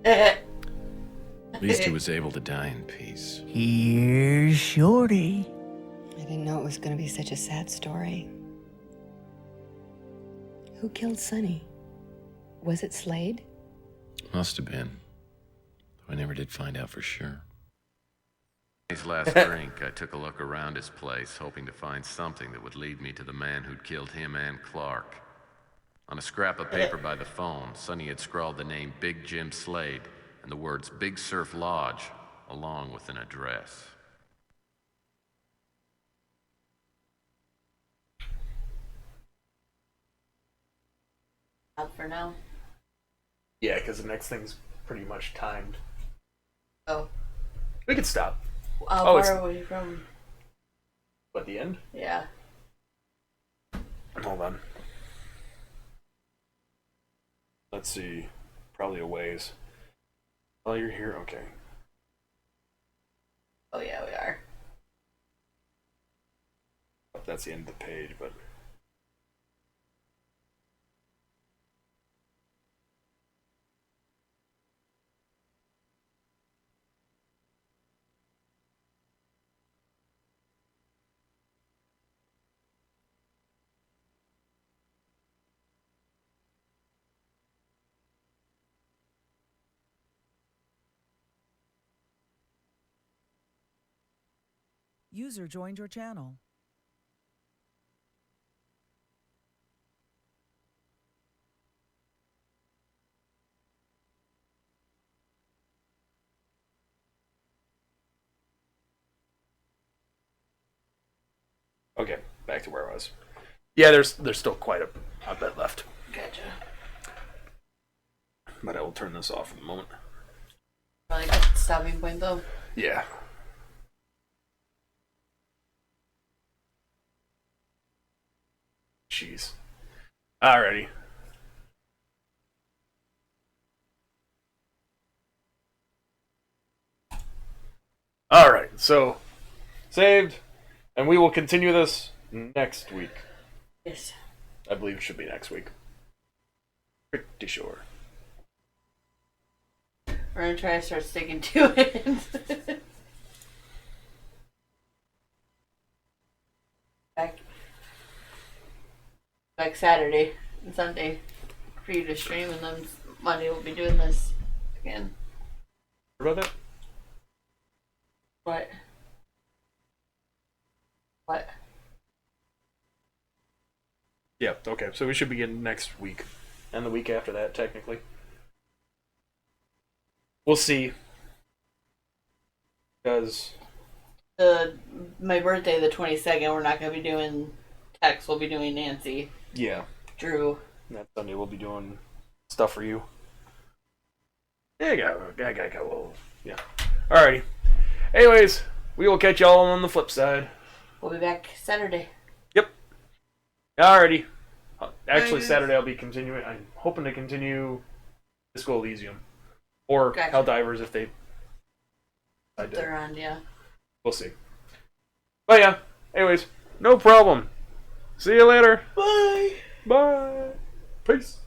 At least he was able to die in peace. Here's Shorty. I didn't know it was going to be such a sad story. Who killed Sonny? Was it Slade? Must have been. Though I never did find out for sure. His last drink, I took a look around his place, hoping to find something that would lead me to the man who'd killed him and Clark. On a scrap of paper by the phone, Sonny had scrawled the name Big Jim Slade and the words Big Surf Lodge, along with an address. Out for now. Yeah, because the next thing's pretty much timed. Oh. We could stop. How Oh, it's far away from? at the end. Yeah. Hold on. Let's see. Probably a ways. Oh, you're here? Okay. Oh yeah, we are. That's the end of the page, but... User joined your channel. Okay, back to where I was. Yeah, there's still quite a bit left. Gotcha. But I will turn this off in a moment. Probably got the stopping point though. Yeah. Jeez. Alrighty. Alright, so saved, and we will continue this next week. Yes. I believe it should be next week. Pretty sure. We're gonna try to start sticking to it. Back next Saturday and Sunday for you to stream, and then Monday we'll be doing this again. What about that? What? What? Yeah, okay. So we should begin next week. And the week after that, technically. We'll see. Because... my birthday, the 22nd, we're not going to be doing Tex. We'll be doing Nancy. Yeah. Drew. That Sunday we'll be doing stuff for you. Yeah, I gotta go. Yeah. Alrighty. Anyways, we will catch y'all on the flip side. We'll be back Saturday. Yep. Alrighty. Actually, Bye. Saturday I'll be continuing. I'm hoping to continue Disco Elysium. Or Gotcha. Helldivers if they... They're on, yeah. We'll see. But yeah, anyways, no problem. See you later. Bye. Bye. Peace.